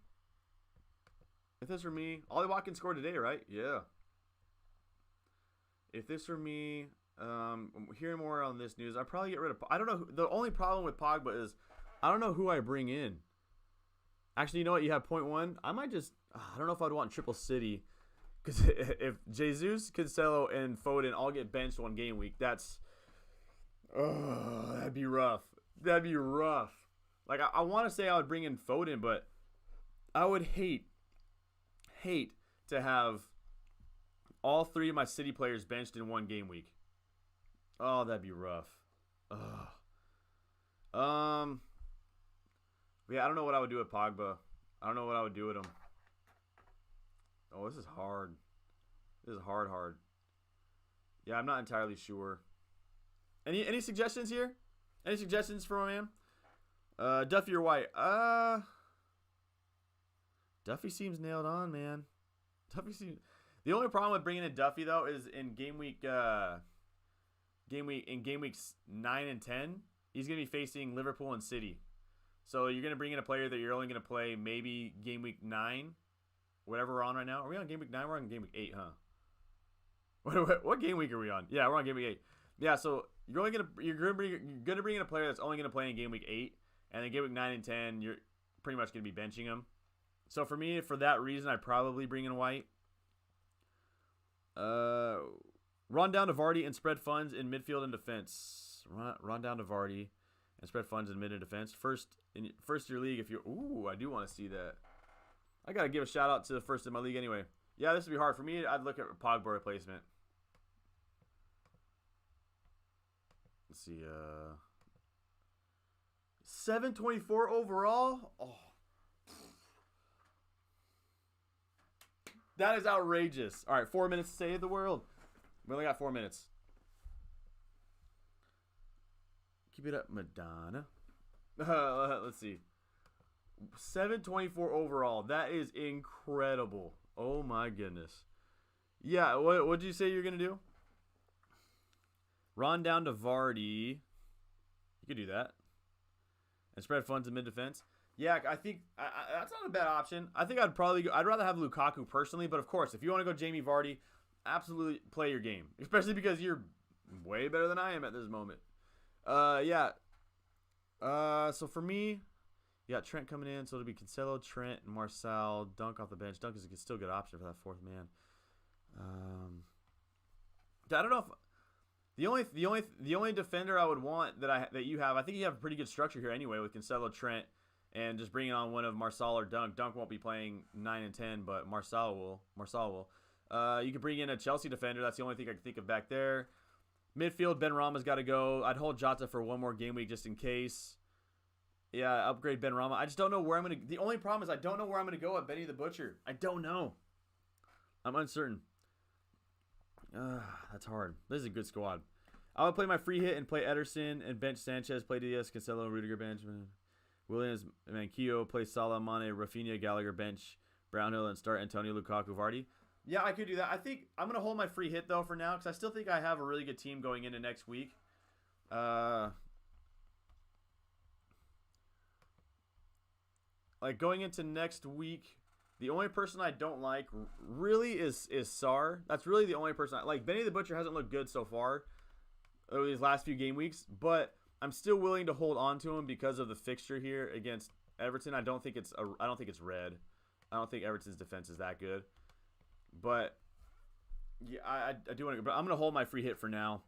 Ollie Watkins scored today, right? Yeah. If this were me, I'm hearing more on this news. I'd probably get rid of. I don't know. The only problem with Pogba is I don't know who I bring in. Actually, you know what? You have point one. I might just. I don't know if I'd want triple city because if Jesus, Cancelo, and Foden all get benched one game week, that's. Oh, that'd be rough. That'd be rough. Like I want to say I would bring in Foden, but I would hate to have all three of my City players benched in one game week. Oh, that'd be rough. Ugh. Yeah, I don't know what I would do with Pogba. I don't know what I would do with him. Oh, this is hard. This is hard. Yeah, I'm not entirely sure. Any suggestions here? Any suggestions for my man? Duffy or White? Duffy seems nailed on, man. Duffy seems. The only problem with bringing in Duffy though is in game weeks 9 and 10, he's gonna be facing Liverpool and City. So you're gonna bring in a player that you're only gonna play maybe game week 9, whatever we're on right now. Are we on game week 9? We're on game week 8, huh? What game week are we on? Yeah, we're on game week 8. Yeah, so you're gonna bring in a player that's only gonna play in game week 8, and then game week 9 and 10, you're pretty much gonna be benching him. So for me, for that reason, I'd probably bring in White. Run down to Vardy and spread funds in midfield and defense. Run down to Vardy and spread funds in mid and defense. First in your league, if you. Ooh, I do want to see that. I gotta give a shout out to the first in my league anyway. Yeah, this would be hard for me. I'd look at Pogba replacement. Let's see. 724 overall. Oh. That is outrageous. All right, 4 minutes to save the world. We only got 4 minutes. Keep it up, Madonna. Let's see. 724 overall. That is incredible. Oh, my goodness. Yeah, what did you say you're going to do? Run down to Vardy. You could do that. And spread funds in mid-defense. Yeah, I think that's not a bad option. I think I'd rather have Lukaku personally, but of course, if you want to go Jamie Vardy, absolutely play your game, especially because you're way better than I am at this moment. Yeah. So for me, you got Trent coming in, so it'll be Cancelo, Trent, and Marcel. Dunk off the bench. Dunk is still a good option for that fourth man. I don't know if the only defender I would want that you have. I think you have a pretty good structure here anyway with Cancelo, Trent. And just bringing on one of Marcel or Dunk. Dunk won't be playing 9 and 10, but Marcel will. You could bring in a Chelsea defender. That's the only thing I can think of back there. Midfield, Ben Rama's got to go. I'd hold Jota for one more game week just in case. Yeah, upgrade Ben Rama. I just don't know where I'm going to... The only problem is I don't know where I'm going to go at Benny the Butcher. I don't know. I'm uncertain. That's hard. This is a good squad. I would play my free hit and play Ederson and bench Sanchez, play Diaz, Cancelo, Rudiger, Benjamin. Williams, Manquillo, play Salah, Mane, Rafinha, Gallagher, bench Brownhill, and start Antonio, Lukaku, Vardy. Yeah, I could do that. I think I'm going to hold my free hit, though, for now, because I still think I have a really good team going into next week. Like, going into next week, the only person I don't like really is Sar. That's really the only person I like. Benny the Butcher hasn't looked good so far over these last few game weeks, but I'm still willing to hold on to him because of the fixture here against Everton. I don't think it's red. I don't think Everton's defense is that good. But yeah, I do want to. But I'm gonna hold my free hit for now.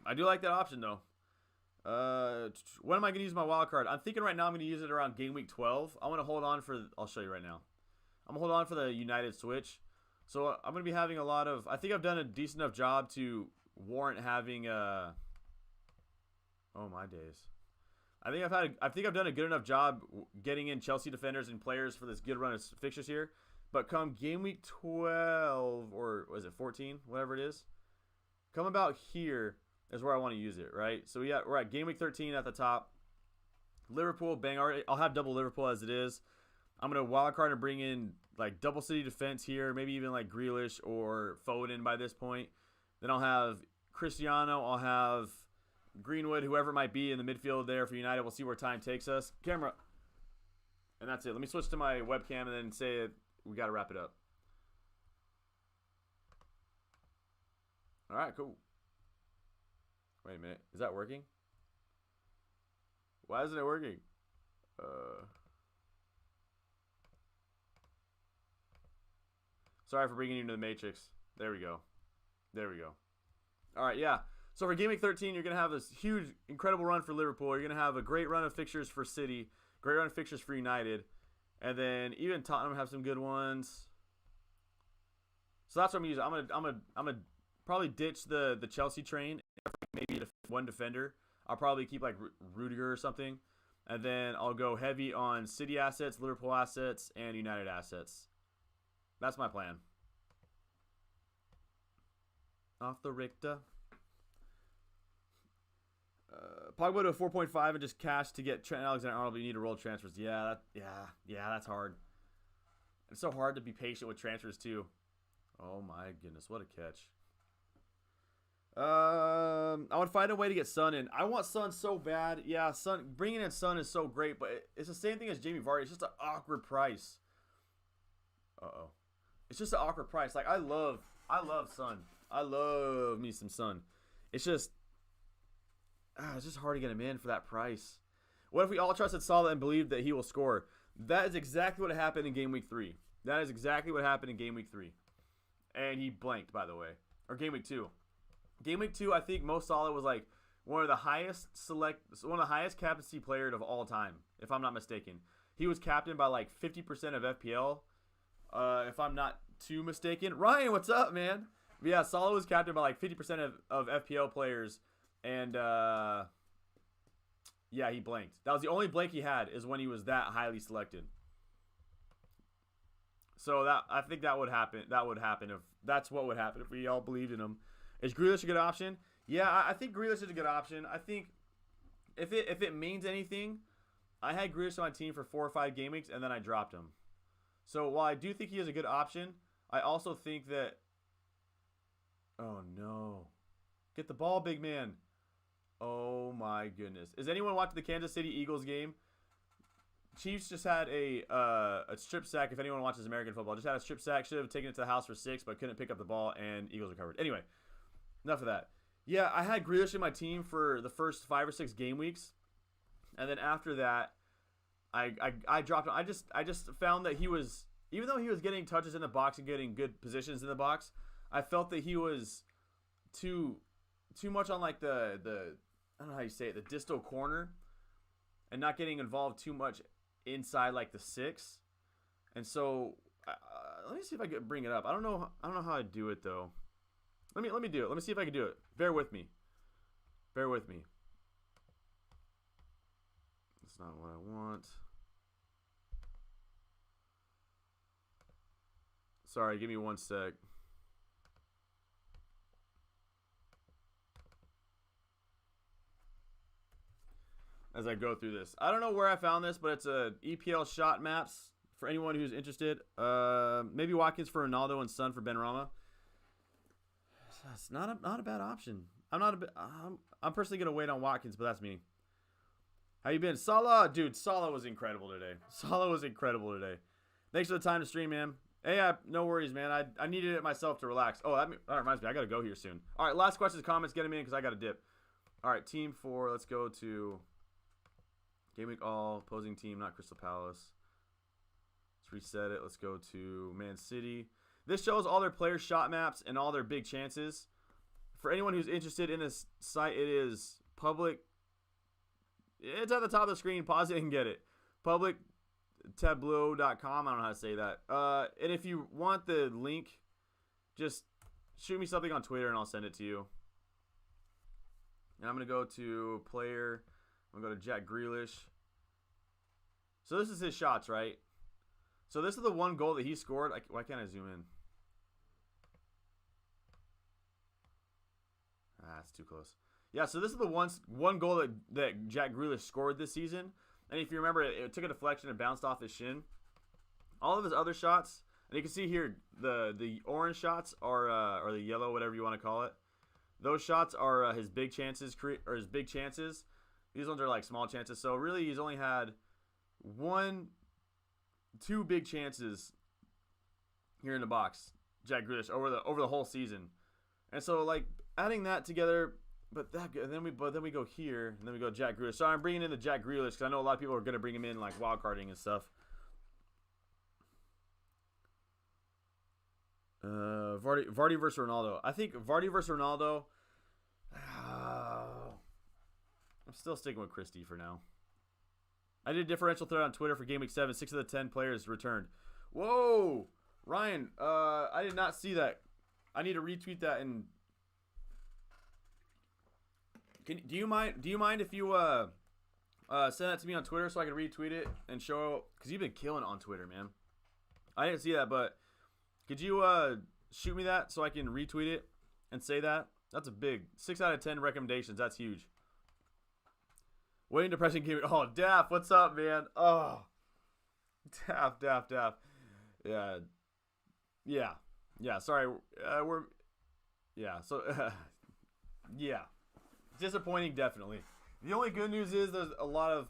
I do like that option though. When am I gonna use my wild card? I'm thinking right now I'm gonna use it around game week 12. I want to hold on for. I'll show you right now. I'm gonna hold on for the United switch. So I'm gonna be having a lot of. I think I've done a decent enough job to warrant having a. Oh my days! I think I've done a good enough job getting in Chelsea defenders and players for this good run of fixtures here. But come game week 12 or was it 14, whatever it is, come about here is where I want to use it, right? So we're at game week 13 at the top. Liverpool, bang! Already, I'll have double Liverpool as it is. I'm gonna wild card and bring in like double City defense here, maybe even like Grealish or Foden by this point. Then I'll have Cristiano. I'll have Greenwood, whoever it might be in the midfield there for United. We'll see where time takes us. Camera. And that's it. Let me switch to my webcam and then say we got to wrap it up. All right, cool. Wait a minute. Is that working? Why isn't it working? Sorry for bringing you into the Matrix. There we go. There we go. All right, yeah. So for Game Week 13, you're going to have this huge, incredible run for Liverpool. You're going to have a great run of fixtures for City, great run of fixtures for United, and then even Tottenham have some good ones. So that's what I'm using. I'm gonna probably ditch the Chelsea train. Maybe one defender. I'll probably keep like Rudiger or something, and then I'll go heavy on City assets, Liverpool assets, and United assets. That's my plan. Off the Richter. Pogba to a 4.5 and just cash to get Trent Alexander-Arnold. But you need to roll transfers. Yeah, that's hard. It's so hard to be patient with transfers too. Oh my goodness, what a catch. I would find a way to get Son in. I want Son so bad. Yeah, Son, bringing in Son is so great, but it's the same thing as Jamie Vardy. It's just an awkward price. Uh-oh. It's just an awkward price. Like, I love Son. I love me some Son. It's just hard to get him in for that price. What if we all trusted Salah and believed that he will score? That is exactly what happened in Game Week 3. That is exactly what happened in Game Week 3. And he blanked, by the way. Or Game Week 2. Game Week 2, I think Mo Salah was like one of the highest captaincy players of all time, if I'm not mistaken. He was captained by like 50% of FPL, if I'm not too mistaken. Ryan, what's up, man? But yeah, Salah was captained by like 50% of FPL players, and yeah, he blanked. That was the only blank he had, is when he was that highly selected. So I think that would happen. That's what would happen if we all believed in him. Is Grealish a good option? Yeah, I think Grealish is a good option. I think if it means anything, I had Grealish on my team for 4 or 5 game weeks, and then I dropped him. So while I do think he is a good option, I also think that... Oh, no. Get the ball, big man. Oh, my goodness. Is anyone watching the Kansas City Eagles game? Chiefs just had a strip sack. If anyone watches American football, just had a strip sack. Should have taken it to the house for 6, but couldn't pick up the ball, and Eagles recovered. Anyway, enough of that. Yeah, I had Grealish in my team for the first 5 or 6 game weeks, and then after that, I dropped him. I just found that he was, even though he was getting touches in the box and getting good positions in the box, I felt that he was too much on like the I don't know how you say it, the distal corner, and not getting involved too much inside like the 6. And so let me see if I can bring it up. I don't know how I do it though. Let me do it. Let me see if I can do it. Bear with me. Bear with me. That's not what I want. Sorry, give me 1 sec. As I go through this, I don't know where I found this, but it's a EPL shot maps for anyone who's interested. Maybe Watkins for Ronaldo and Son for Benrahma. It's not a bad option. I'm personally gonna wait on Watkins, but that's me. How you been, Salah? Dude, Salah was incredible today. Salah was incredible today. Thanks for the time to stream, man. Hey, no worries, man. I needed it myself to relax. Oh, that reminds me. I gotta go here soon. All right, last questions, comments. Get them in because I gotta dip. All right, team 4. Let's go to Game Week All, opposing team, not Crystal Palace. Let's reset it. Let's go to Man City. This shows all their player shot maps and all their big chances. For anyone who's interested in this site, it is public. It's at the top of the screen. Pause it and get it. Publictableau.com. I don't know how to say that. And if you want the link, just shoot me something on Twitter and I'll send it to you. And I'm going to go to player. I'm going to go to Jack Grealish. So this is his shots, right? So this is the one goal that he scored. Why can't I zoom in? It's too close. Yeah, so this is the one goal that Jack Grealish scored this season. And if you remember, it took a deflection and bounced off his shin. All of his other shots, and you can see here, the orange shots are, or the yellow, whatever you want to call it. Those shots are his big chances, These ones are like small chances. So really, he's only had 2 big chances here in the box, Jack Grealish, over the whole season. And so like adding that together, But then we go here, and then we go Jack Grealish. So I'm bringing in the Jack Grealish because I know a lot of people are going to bring him in like wild carding and stuff. Vardy versus Ronaldo. I think Vardy versus Ronaldo. I'm still sticking with Christie for now. I did a differential thread on Twitter for Game Week 7. 6 of the 10 players returned. Whoa, Ryan. I did not see that. I need to retweet that and. Do you mind if you send that to me on Twitter so I can retweet it and show? Because you've been killing it on Twitter, man. I didn't see that, but could you shoot me that so I can retweet it and say that? That's a big 6 out of 10 recommendations. That's huge. Waiting depressing game. Oh, Daff, what's up, man? Oh, Daff. Yeah. Sorry, yeah. Disappointing, definitely. The only good news is there's a lot of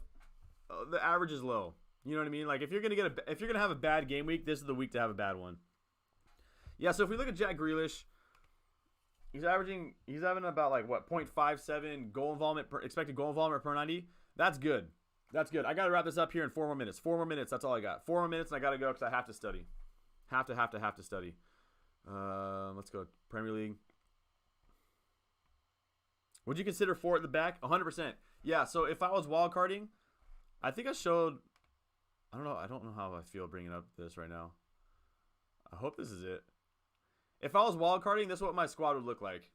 the average is low. You know what I mean? Like if you're gonna have a bad game week, this is the week to have a bad one. Yeah. So if we look at Jack Grealish, he's having about like what 0.57 goal involvement expected goal involvement per 90. That's good. I gotta wrap this up here in 4 more minutes. 4 more minutes. That's all I got. 4 more minutes, and I gotta go because I have to study. Have to study. Let's go Premier League. Would you consider 4 at the back? 100%. Yeah, so if I was wildcarding, I think I showed... I don't know how I feel bringing up this right now. I hope this is it. If I was wildcarding, this is what my squad would look like.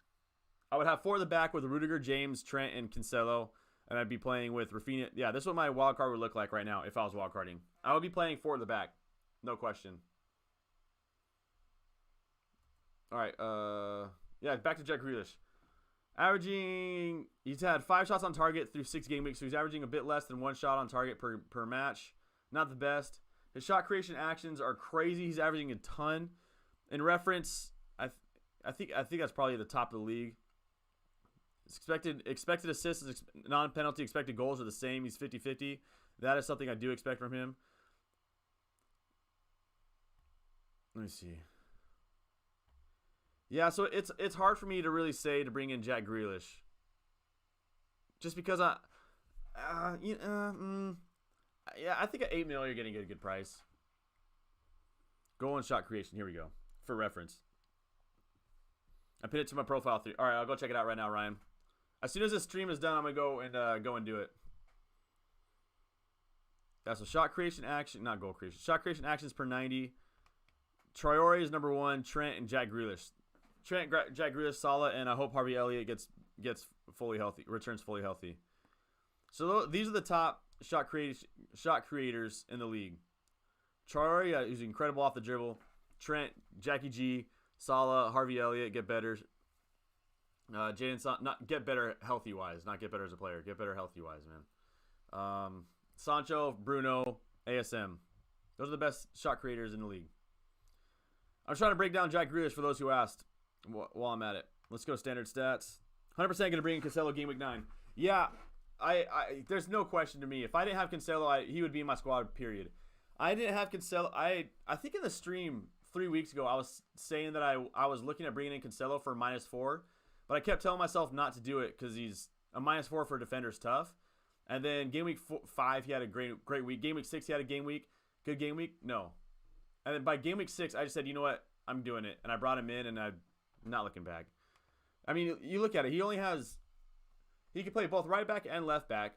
I would have 4 at the back with Rudiger, James, Trent, and Cancelo. And I'd be playing with Rafinha. Yeah, this is what my wildcard would look like right now if I was wildcarding. I would be playing 4 at the back. No question. All right. Yeah, back to Jack Grealish. He's had 5 shots on target through 6 game weeks, so he's averaging a bit less than 1 shot on target per match. Not the best. His shot creation actions are crazy. He's averaging a ton. In reference, I think that's probably the top of the league. Expected assists, non-penalty expected goals are the same. He's 50-50. That is something I do expect from him. Let me see. Yeah, so it's hard for me to really say to bring in Jack Grealish, just because I think at $8 million you're getting a good price. Goal and shot creation. Here we go for reference. I pinned it to my profile. All right, I'll go check it out right now, Ryan. As soon as this stream is done, I'm gonna go and do it. That's a shot creation action, not goal creation. Shot creation actions per 90. Traore is number 1. Trent and Jack Grealish. Trent, Jack Grealish, Salah, and I hope Harvey Elliott gets fully healthy, returns fully healthy. So these are the top shot creators in the league. Traore, who's incredible off the dribble. Trent, Jackie G, Salah, Harvey Elliott, get better. Not get better healthy wise, not get better as a player. Get better healthy wise, man. Sancho, Bruno, ASM. Those are the best shot creators in the league. I'm trying to break down Jack Grealish for those who asked while I'm at it. Let's go standard stats. 100% going to bring in Cancelo game week 9. Yeah, I there's no question to me. If I didn't have Cancelo, he would be in my squad, period. I didn't have Cancelo. I think in the stream 3 weeks ago, I was saying that I was looking at bringing in Cancelo for -4, but I kept telling myself not to do it because he's a -4 for defenders tough. And then game week 5, he had a great week. Game week 6, he had a good game week. No. And then by game week 6, I just said, you know what? I'm doing it. And I brought him in, and I'm not looking back. I mean, you look at it. He can play both right back and left back.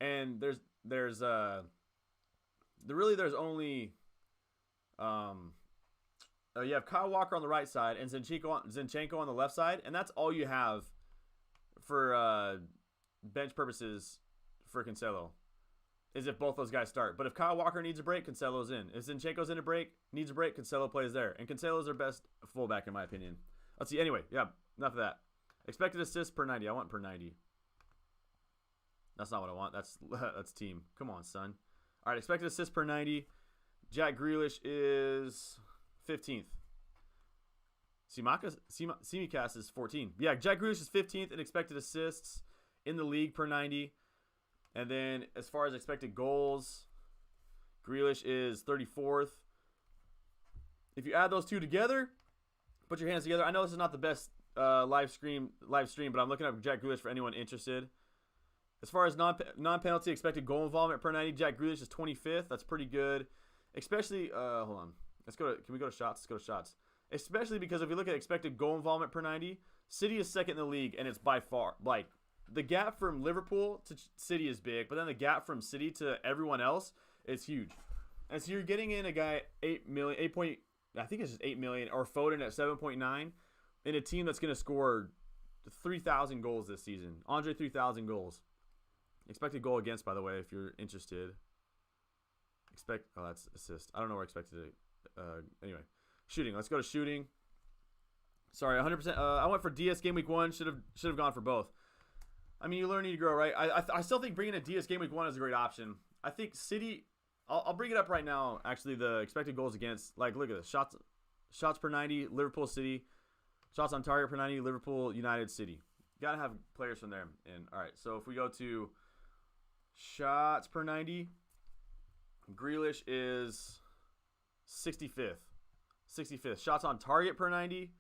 And there's only you have Kyle Walker on the right side and Zinchenko on the left side, and that's all you have for bench purposes for Cancelo. Is if both those guys start. But if Kyle Walker needs a break, Cancelo's in. If Zinchenko's needs a break, Cancelo plays there. And Cancelo's their best fullback, in my opinion. Let's see. Anyway, yeah, enough of that. Expected assists per 90. I want per 90. That's not what I want. That's team. Come on, son. All right, expected assists per 90. Jack Grealish is 15th. Simicast is 14th. Yeah, Jack Grealish is 15th in expected assists in the league per 90. And then as far as expected goals, Grealish is 34th. If you add those two together, put your hands together. I know this is not the best live stream, but I'm looking up Jack Grealish for anyone interested. As far as non-penalty expected goal involvement per 90, Jack Grealish is 25th. That's pretty good. Especially, hold on. Can we go to shots? Let's go to shots. Especially because if you look at expected goal involvement per 90, City is second in the league, and it's by far, like, the gap from Liverpool to City is big, but then the gap from City to everyone else is huge. And so you're getting in a guy 8 million, I think it's just 8 million, or Foden at 7.9 in a team that's going to score 3,000 goals this season. Andre 3,000 goals. Expected goal against, by the way, if you're interested. That's assist. I don't know where expected to. Anyway, shooting. Let's go to shooting. Sorry, 100%. I went for DS game week 1. Should have gone for both. I mean, you learn, you grow, right? I still think bringing a DS game week 1 is a great option. I think City. I'll bring it up right now. Actually, the expected goals against. Like, look at this. Shots per 90. Liverpool City. Shots on target per 90. Liverpool United City. Gotta have players from there. And all right, so if we go to shots per 90, Grealish is 65th. 65th. Shots on target per 90,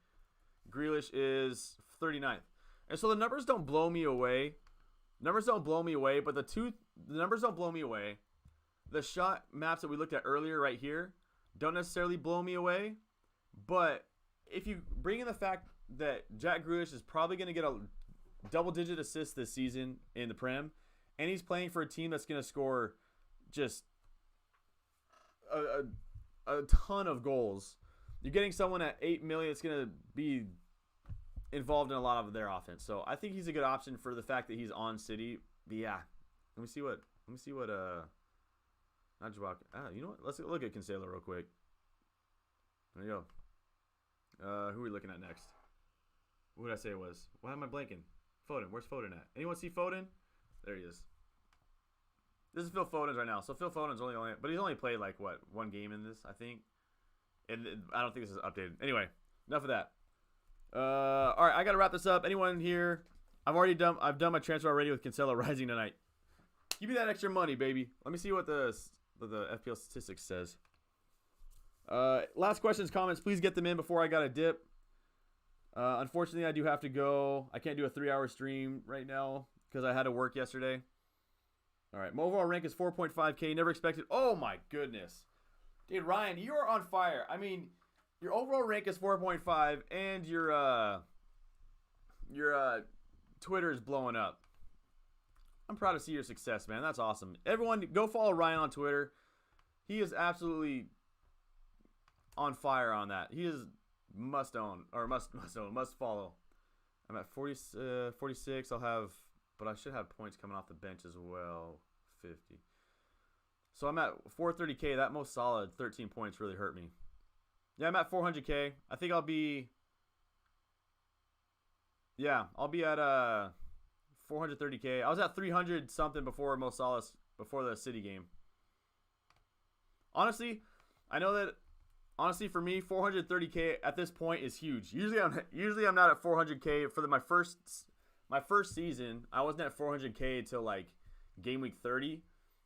Grealish is 39th. And so the numbers don't blow me away. But the numbers don't blow me away. The shot maps that we looked at earlier right here don't necessarily blow me away. But if you bring in the fact that Jack Grealish is probably going to get a double-digit assist this season in the Prem, and he's playing for a team that's going to score just a ton of goals. You're getting someone at 8 million that's going to be involved in a lot of their offense. So I think he's a good option for the fact that he's on City. But yeah, let me see what not Jabak. You know what? Let's look at Cancelo real quick. There you go. Who are we looking at next? What did I say it was? Why am I blanking? Foden. Where's Foden at? Anyone see Foden? There he is. This is Phil Foden's right now. So Phil Foden's but he's only played like what, one game in this, I think. And I don't think this is updated. Anyway, enough of that. All right, I gotta wrap this up. Anyone here? I've done my transfer already with Cancelo rising tonight. Give me that extra money, baby. Let me see what the FPL statistics says. Last questions, comments. Please get them in before I got to dip. Unfortunately, I do have to go. I can't do a 3-hour stream right now because I had to work yesterday. All right, my overall rank is 4.5K. Never expected. Oh my goodness, dude, Ryan, you are on fire. I mean, your overall rank is 4.5, and your Twitter is blowing up. I'm proud to see your success, man. That's awesome. Everyone, go follow Ryan on Twitter. He is absolutely on fire on that. He is must follow. I'm at 46. But I should have points coming off the bench as well. 50. So I'm at 430K. That most solid 13 points really hurt me. Yeah, I'm at 400K. I think I'll be at 430K. I was at 300 something before before the City game. Honestly, I know that for me, 430K at this point is huge. Usually I'm not at 400K for my first season. I wasn't at 400K until like game week 30,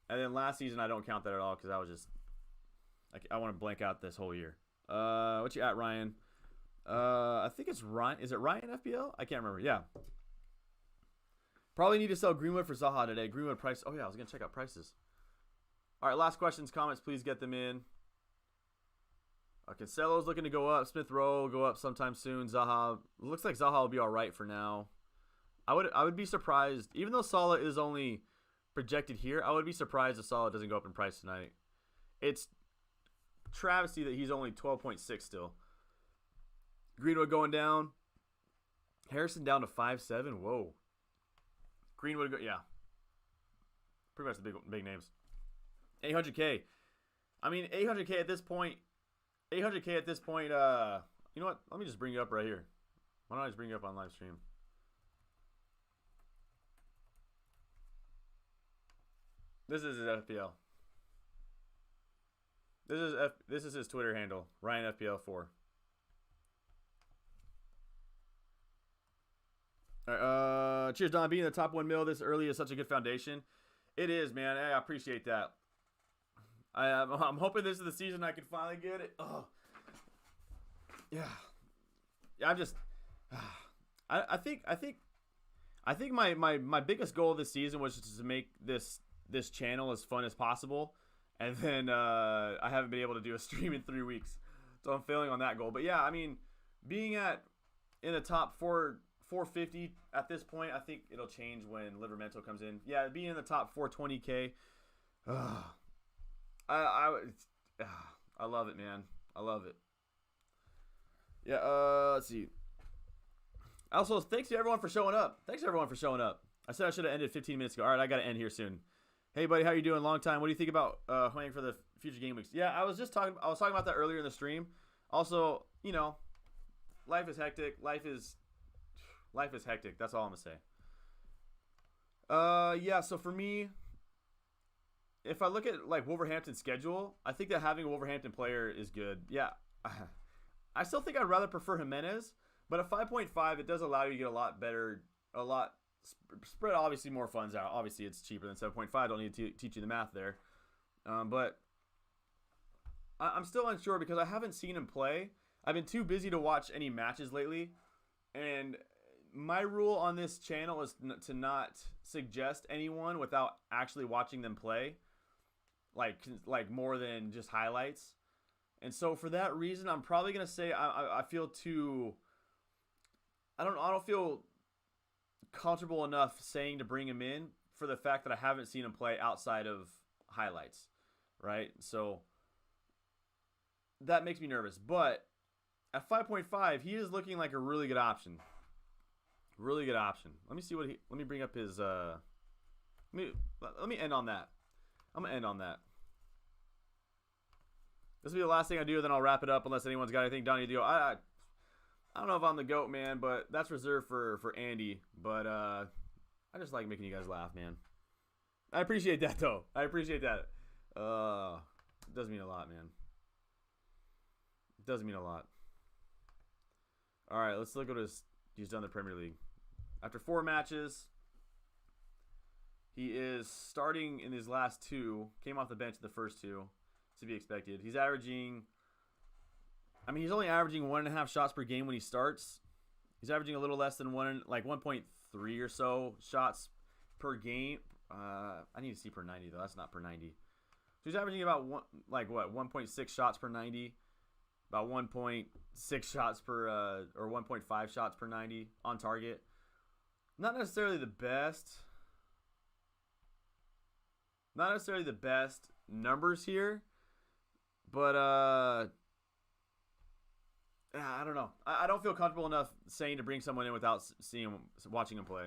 and then last season I don't count that at all because I was just I want to blank out this whole year. What you at, Ryan? I think it's Ryan. Is it Ryan FPL? I can't remember. Yeah. Probably need to sell Greenwood for Zaha today. Greenwood price. Oh yeah, I was gonna check out prices. All right, last questions, comments. Please get them in. Cancelo's looking to go up. Smith Rowe will go up sometime soon. Zaha looks like Zaha will be all right for now. I would be surprised, even though Salah is only projected here. I would be surprised if Salah doesn't go up in price tonight. It's travesty that he's only 12.6 still. Greenwood going down. Harrison down to 5.7. Whoa. Greenwood, yeah. Pretty much the big names. 800K. I mean, 800K at this point. You know what? Let me just bring you up right here. Why don't I just bring you up on live stream? This is his FPL. This is his Twitter handle, Ryan FPL4. All right, cheers, Don. Being in the top 1 mil this early is such a good foundation. It is, man. I appreciate that. I'm hoping this is the season I can finally get it. Oh, yeah. I'm just. I think my biggest goal this season was just to make this channel as fun as possible, and then I haven't been able to do a stream in 3 weeks, so I'm failing on that goal. But yeah, I mean, being in the top 450 at this point, I think it'll change when Livermento comes in. Yeah, being in the top 420K, I love it, man. I love it. Yeah, let's see. Also, thanks to everyone for showing up. Thanks everyone for showing up. I said I should have ended 15 minutes ago. All right, I got to end here soon. Hey, buddy, how you doing? Long time. What do you think about playing for the future game weeks? Yeah, I was talking about that earlier in the stream. Also, you know, life is hectic. Life is hectic. That's all I'm gonna say. Yeah. So for me, if I look at like Wolverhampton's schedule, I think that having a Wolverhampton player is good. Yeah, I still think I'd rather prefer Jimenez, but at 5.5, it does allow you to get a lot spread obviously more funds out. Obviously, it's cheaper than 7.5. Don't need to teach you the math there, but I'm still unsure because I haven't seen him play. I've been too busy to watch any matches lately, and my rule on this channel is to not suggest anyone without actually watching them play, like more than just highlights. And so for that reason, I'm probably gonna say I feel too. I don't feel comfortable enough saying to bring him in for the fact that I haven't seen him play outside of highlights, right? So that makes me nervous. But at 5.5, he is looking like a really good option. Really good option. Let me see what let me bring up his let me end on that. I'm gonna end on that. This will be the last thing I do, then I'll wrap it up unless anyone's got anything. Donnie Dio. I don't know if I'm the GOAT, man, but that's reserved for Andy. But I just like making you guys laugh, man. I appreciate that though. I appreciate that. It does mean a lot, man. It does mean a lot. Alright, let's look at what he's done in the Premier League. After 4 matches, he is starting in his last 2. Came off the bench in the first 2. To be expected. He's averaging... I mean, he's only averaging 1.5 shots per game when he starts. He's averaging a little less than 1.3 or so shots per game. I need to see per 90, though. That's not per 90. So he's averaging about 1.6 shots per 90. About 1.6 shots per... or 1.5 shots per 90 on target. Not necessarily the best... Not necessarily the best numbers here. But, I don't know. I don't feel comfortable enough saying to bring someone in without watching him play.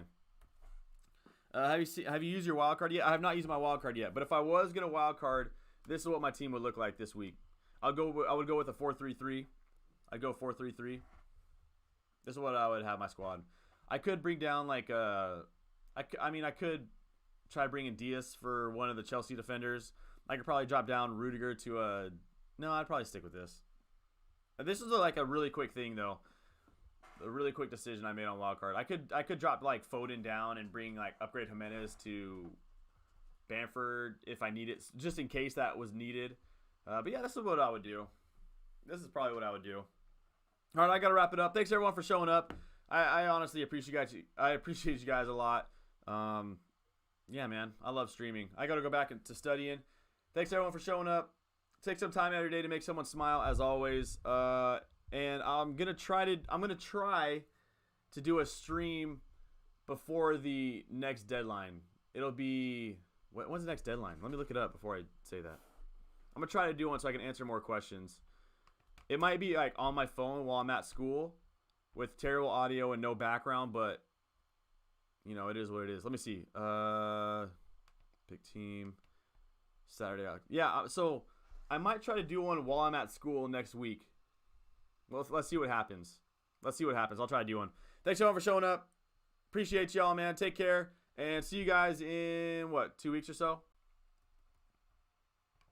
Have you used your wild card yet? I have not used my wild card yet. But if I was gonna wild card, this is what my team would look like this week. I would go with a 4-3-3. I'd go 4-3-3. This is what I would have my squad. I could bring down I could try bringing Diaz for one of the Chelsea defenders. I could probably drop down Rudiger to a... No, I'd probably stick with this. This is like a really quick thing, though. A really quick decision I made on wildcard. I could drop like Foden down and bring like upgrade Jimenez to Bamford if I need it, just in case that was needed. But yeah, this is what I would do. This is probably what I would do. All right, I gotta wrap it up. Thanks everyone for showing up. I honestly appreciate you guys a lot. Yeah, man, I love streaming. I gotta go back to studying. Thanks everyone for showing up. Take some time out of your day to make someone smile, as always. And I'm gonna try to do a stream before the next deadline. It'll be when's the next deadline? Let me look it up before I say that. I'm gonna try to do one so I can answer more questions. It might be like on my phone while I'm at school with terrible audio and no background, but you know, it is what it is. Let me see. Pick team. Saturday. Yeah, so I might try to do one while I'm at school next week. Well, let's see what happens. Let's see what happens. I'll try to do one. Thanks everyone for showing up. Appreciate y'all, man. Take care. And see you guys in, 2 weeks or so?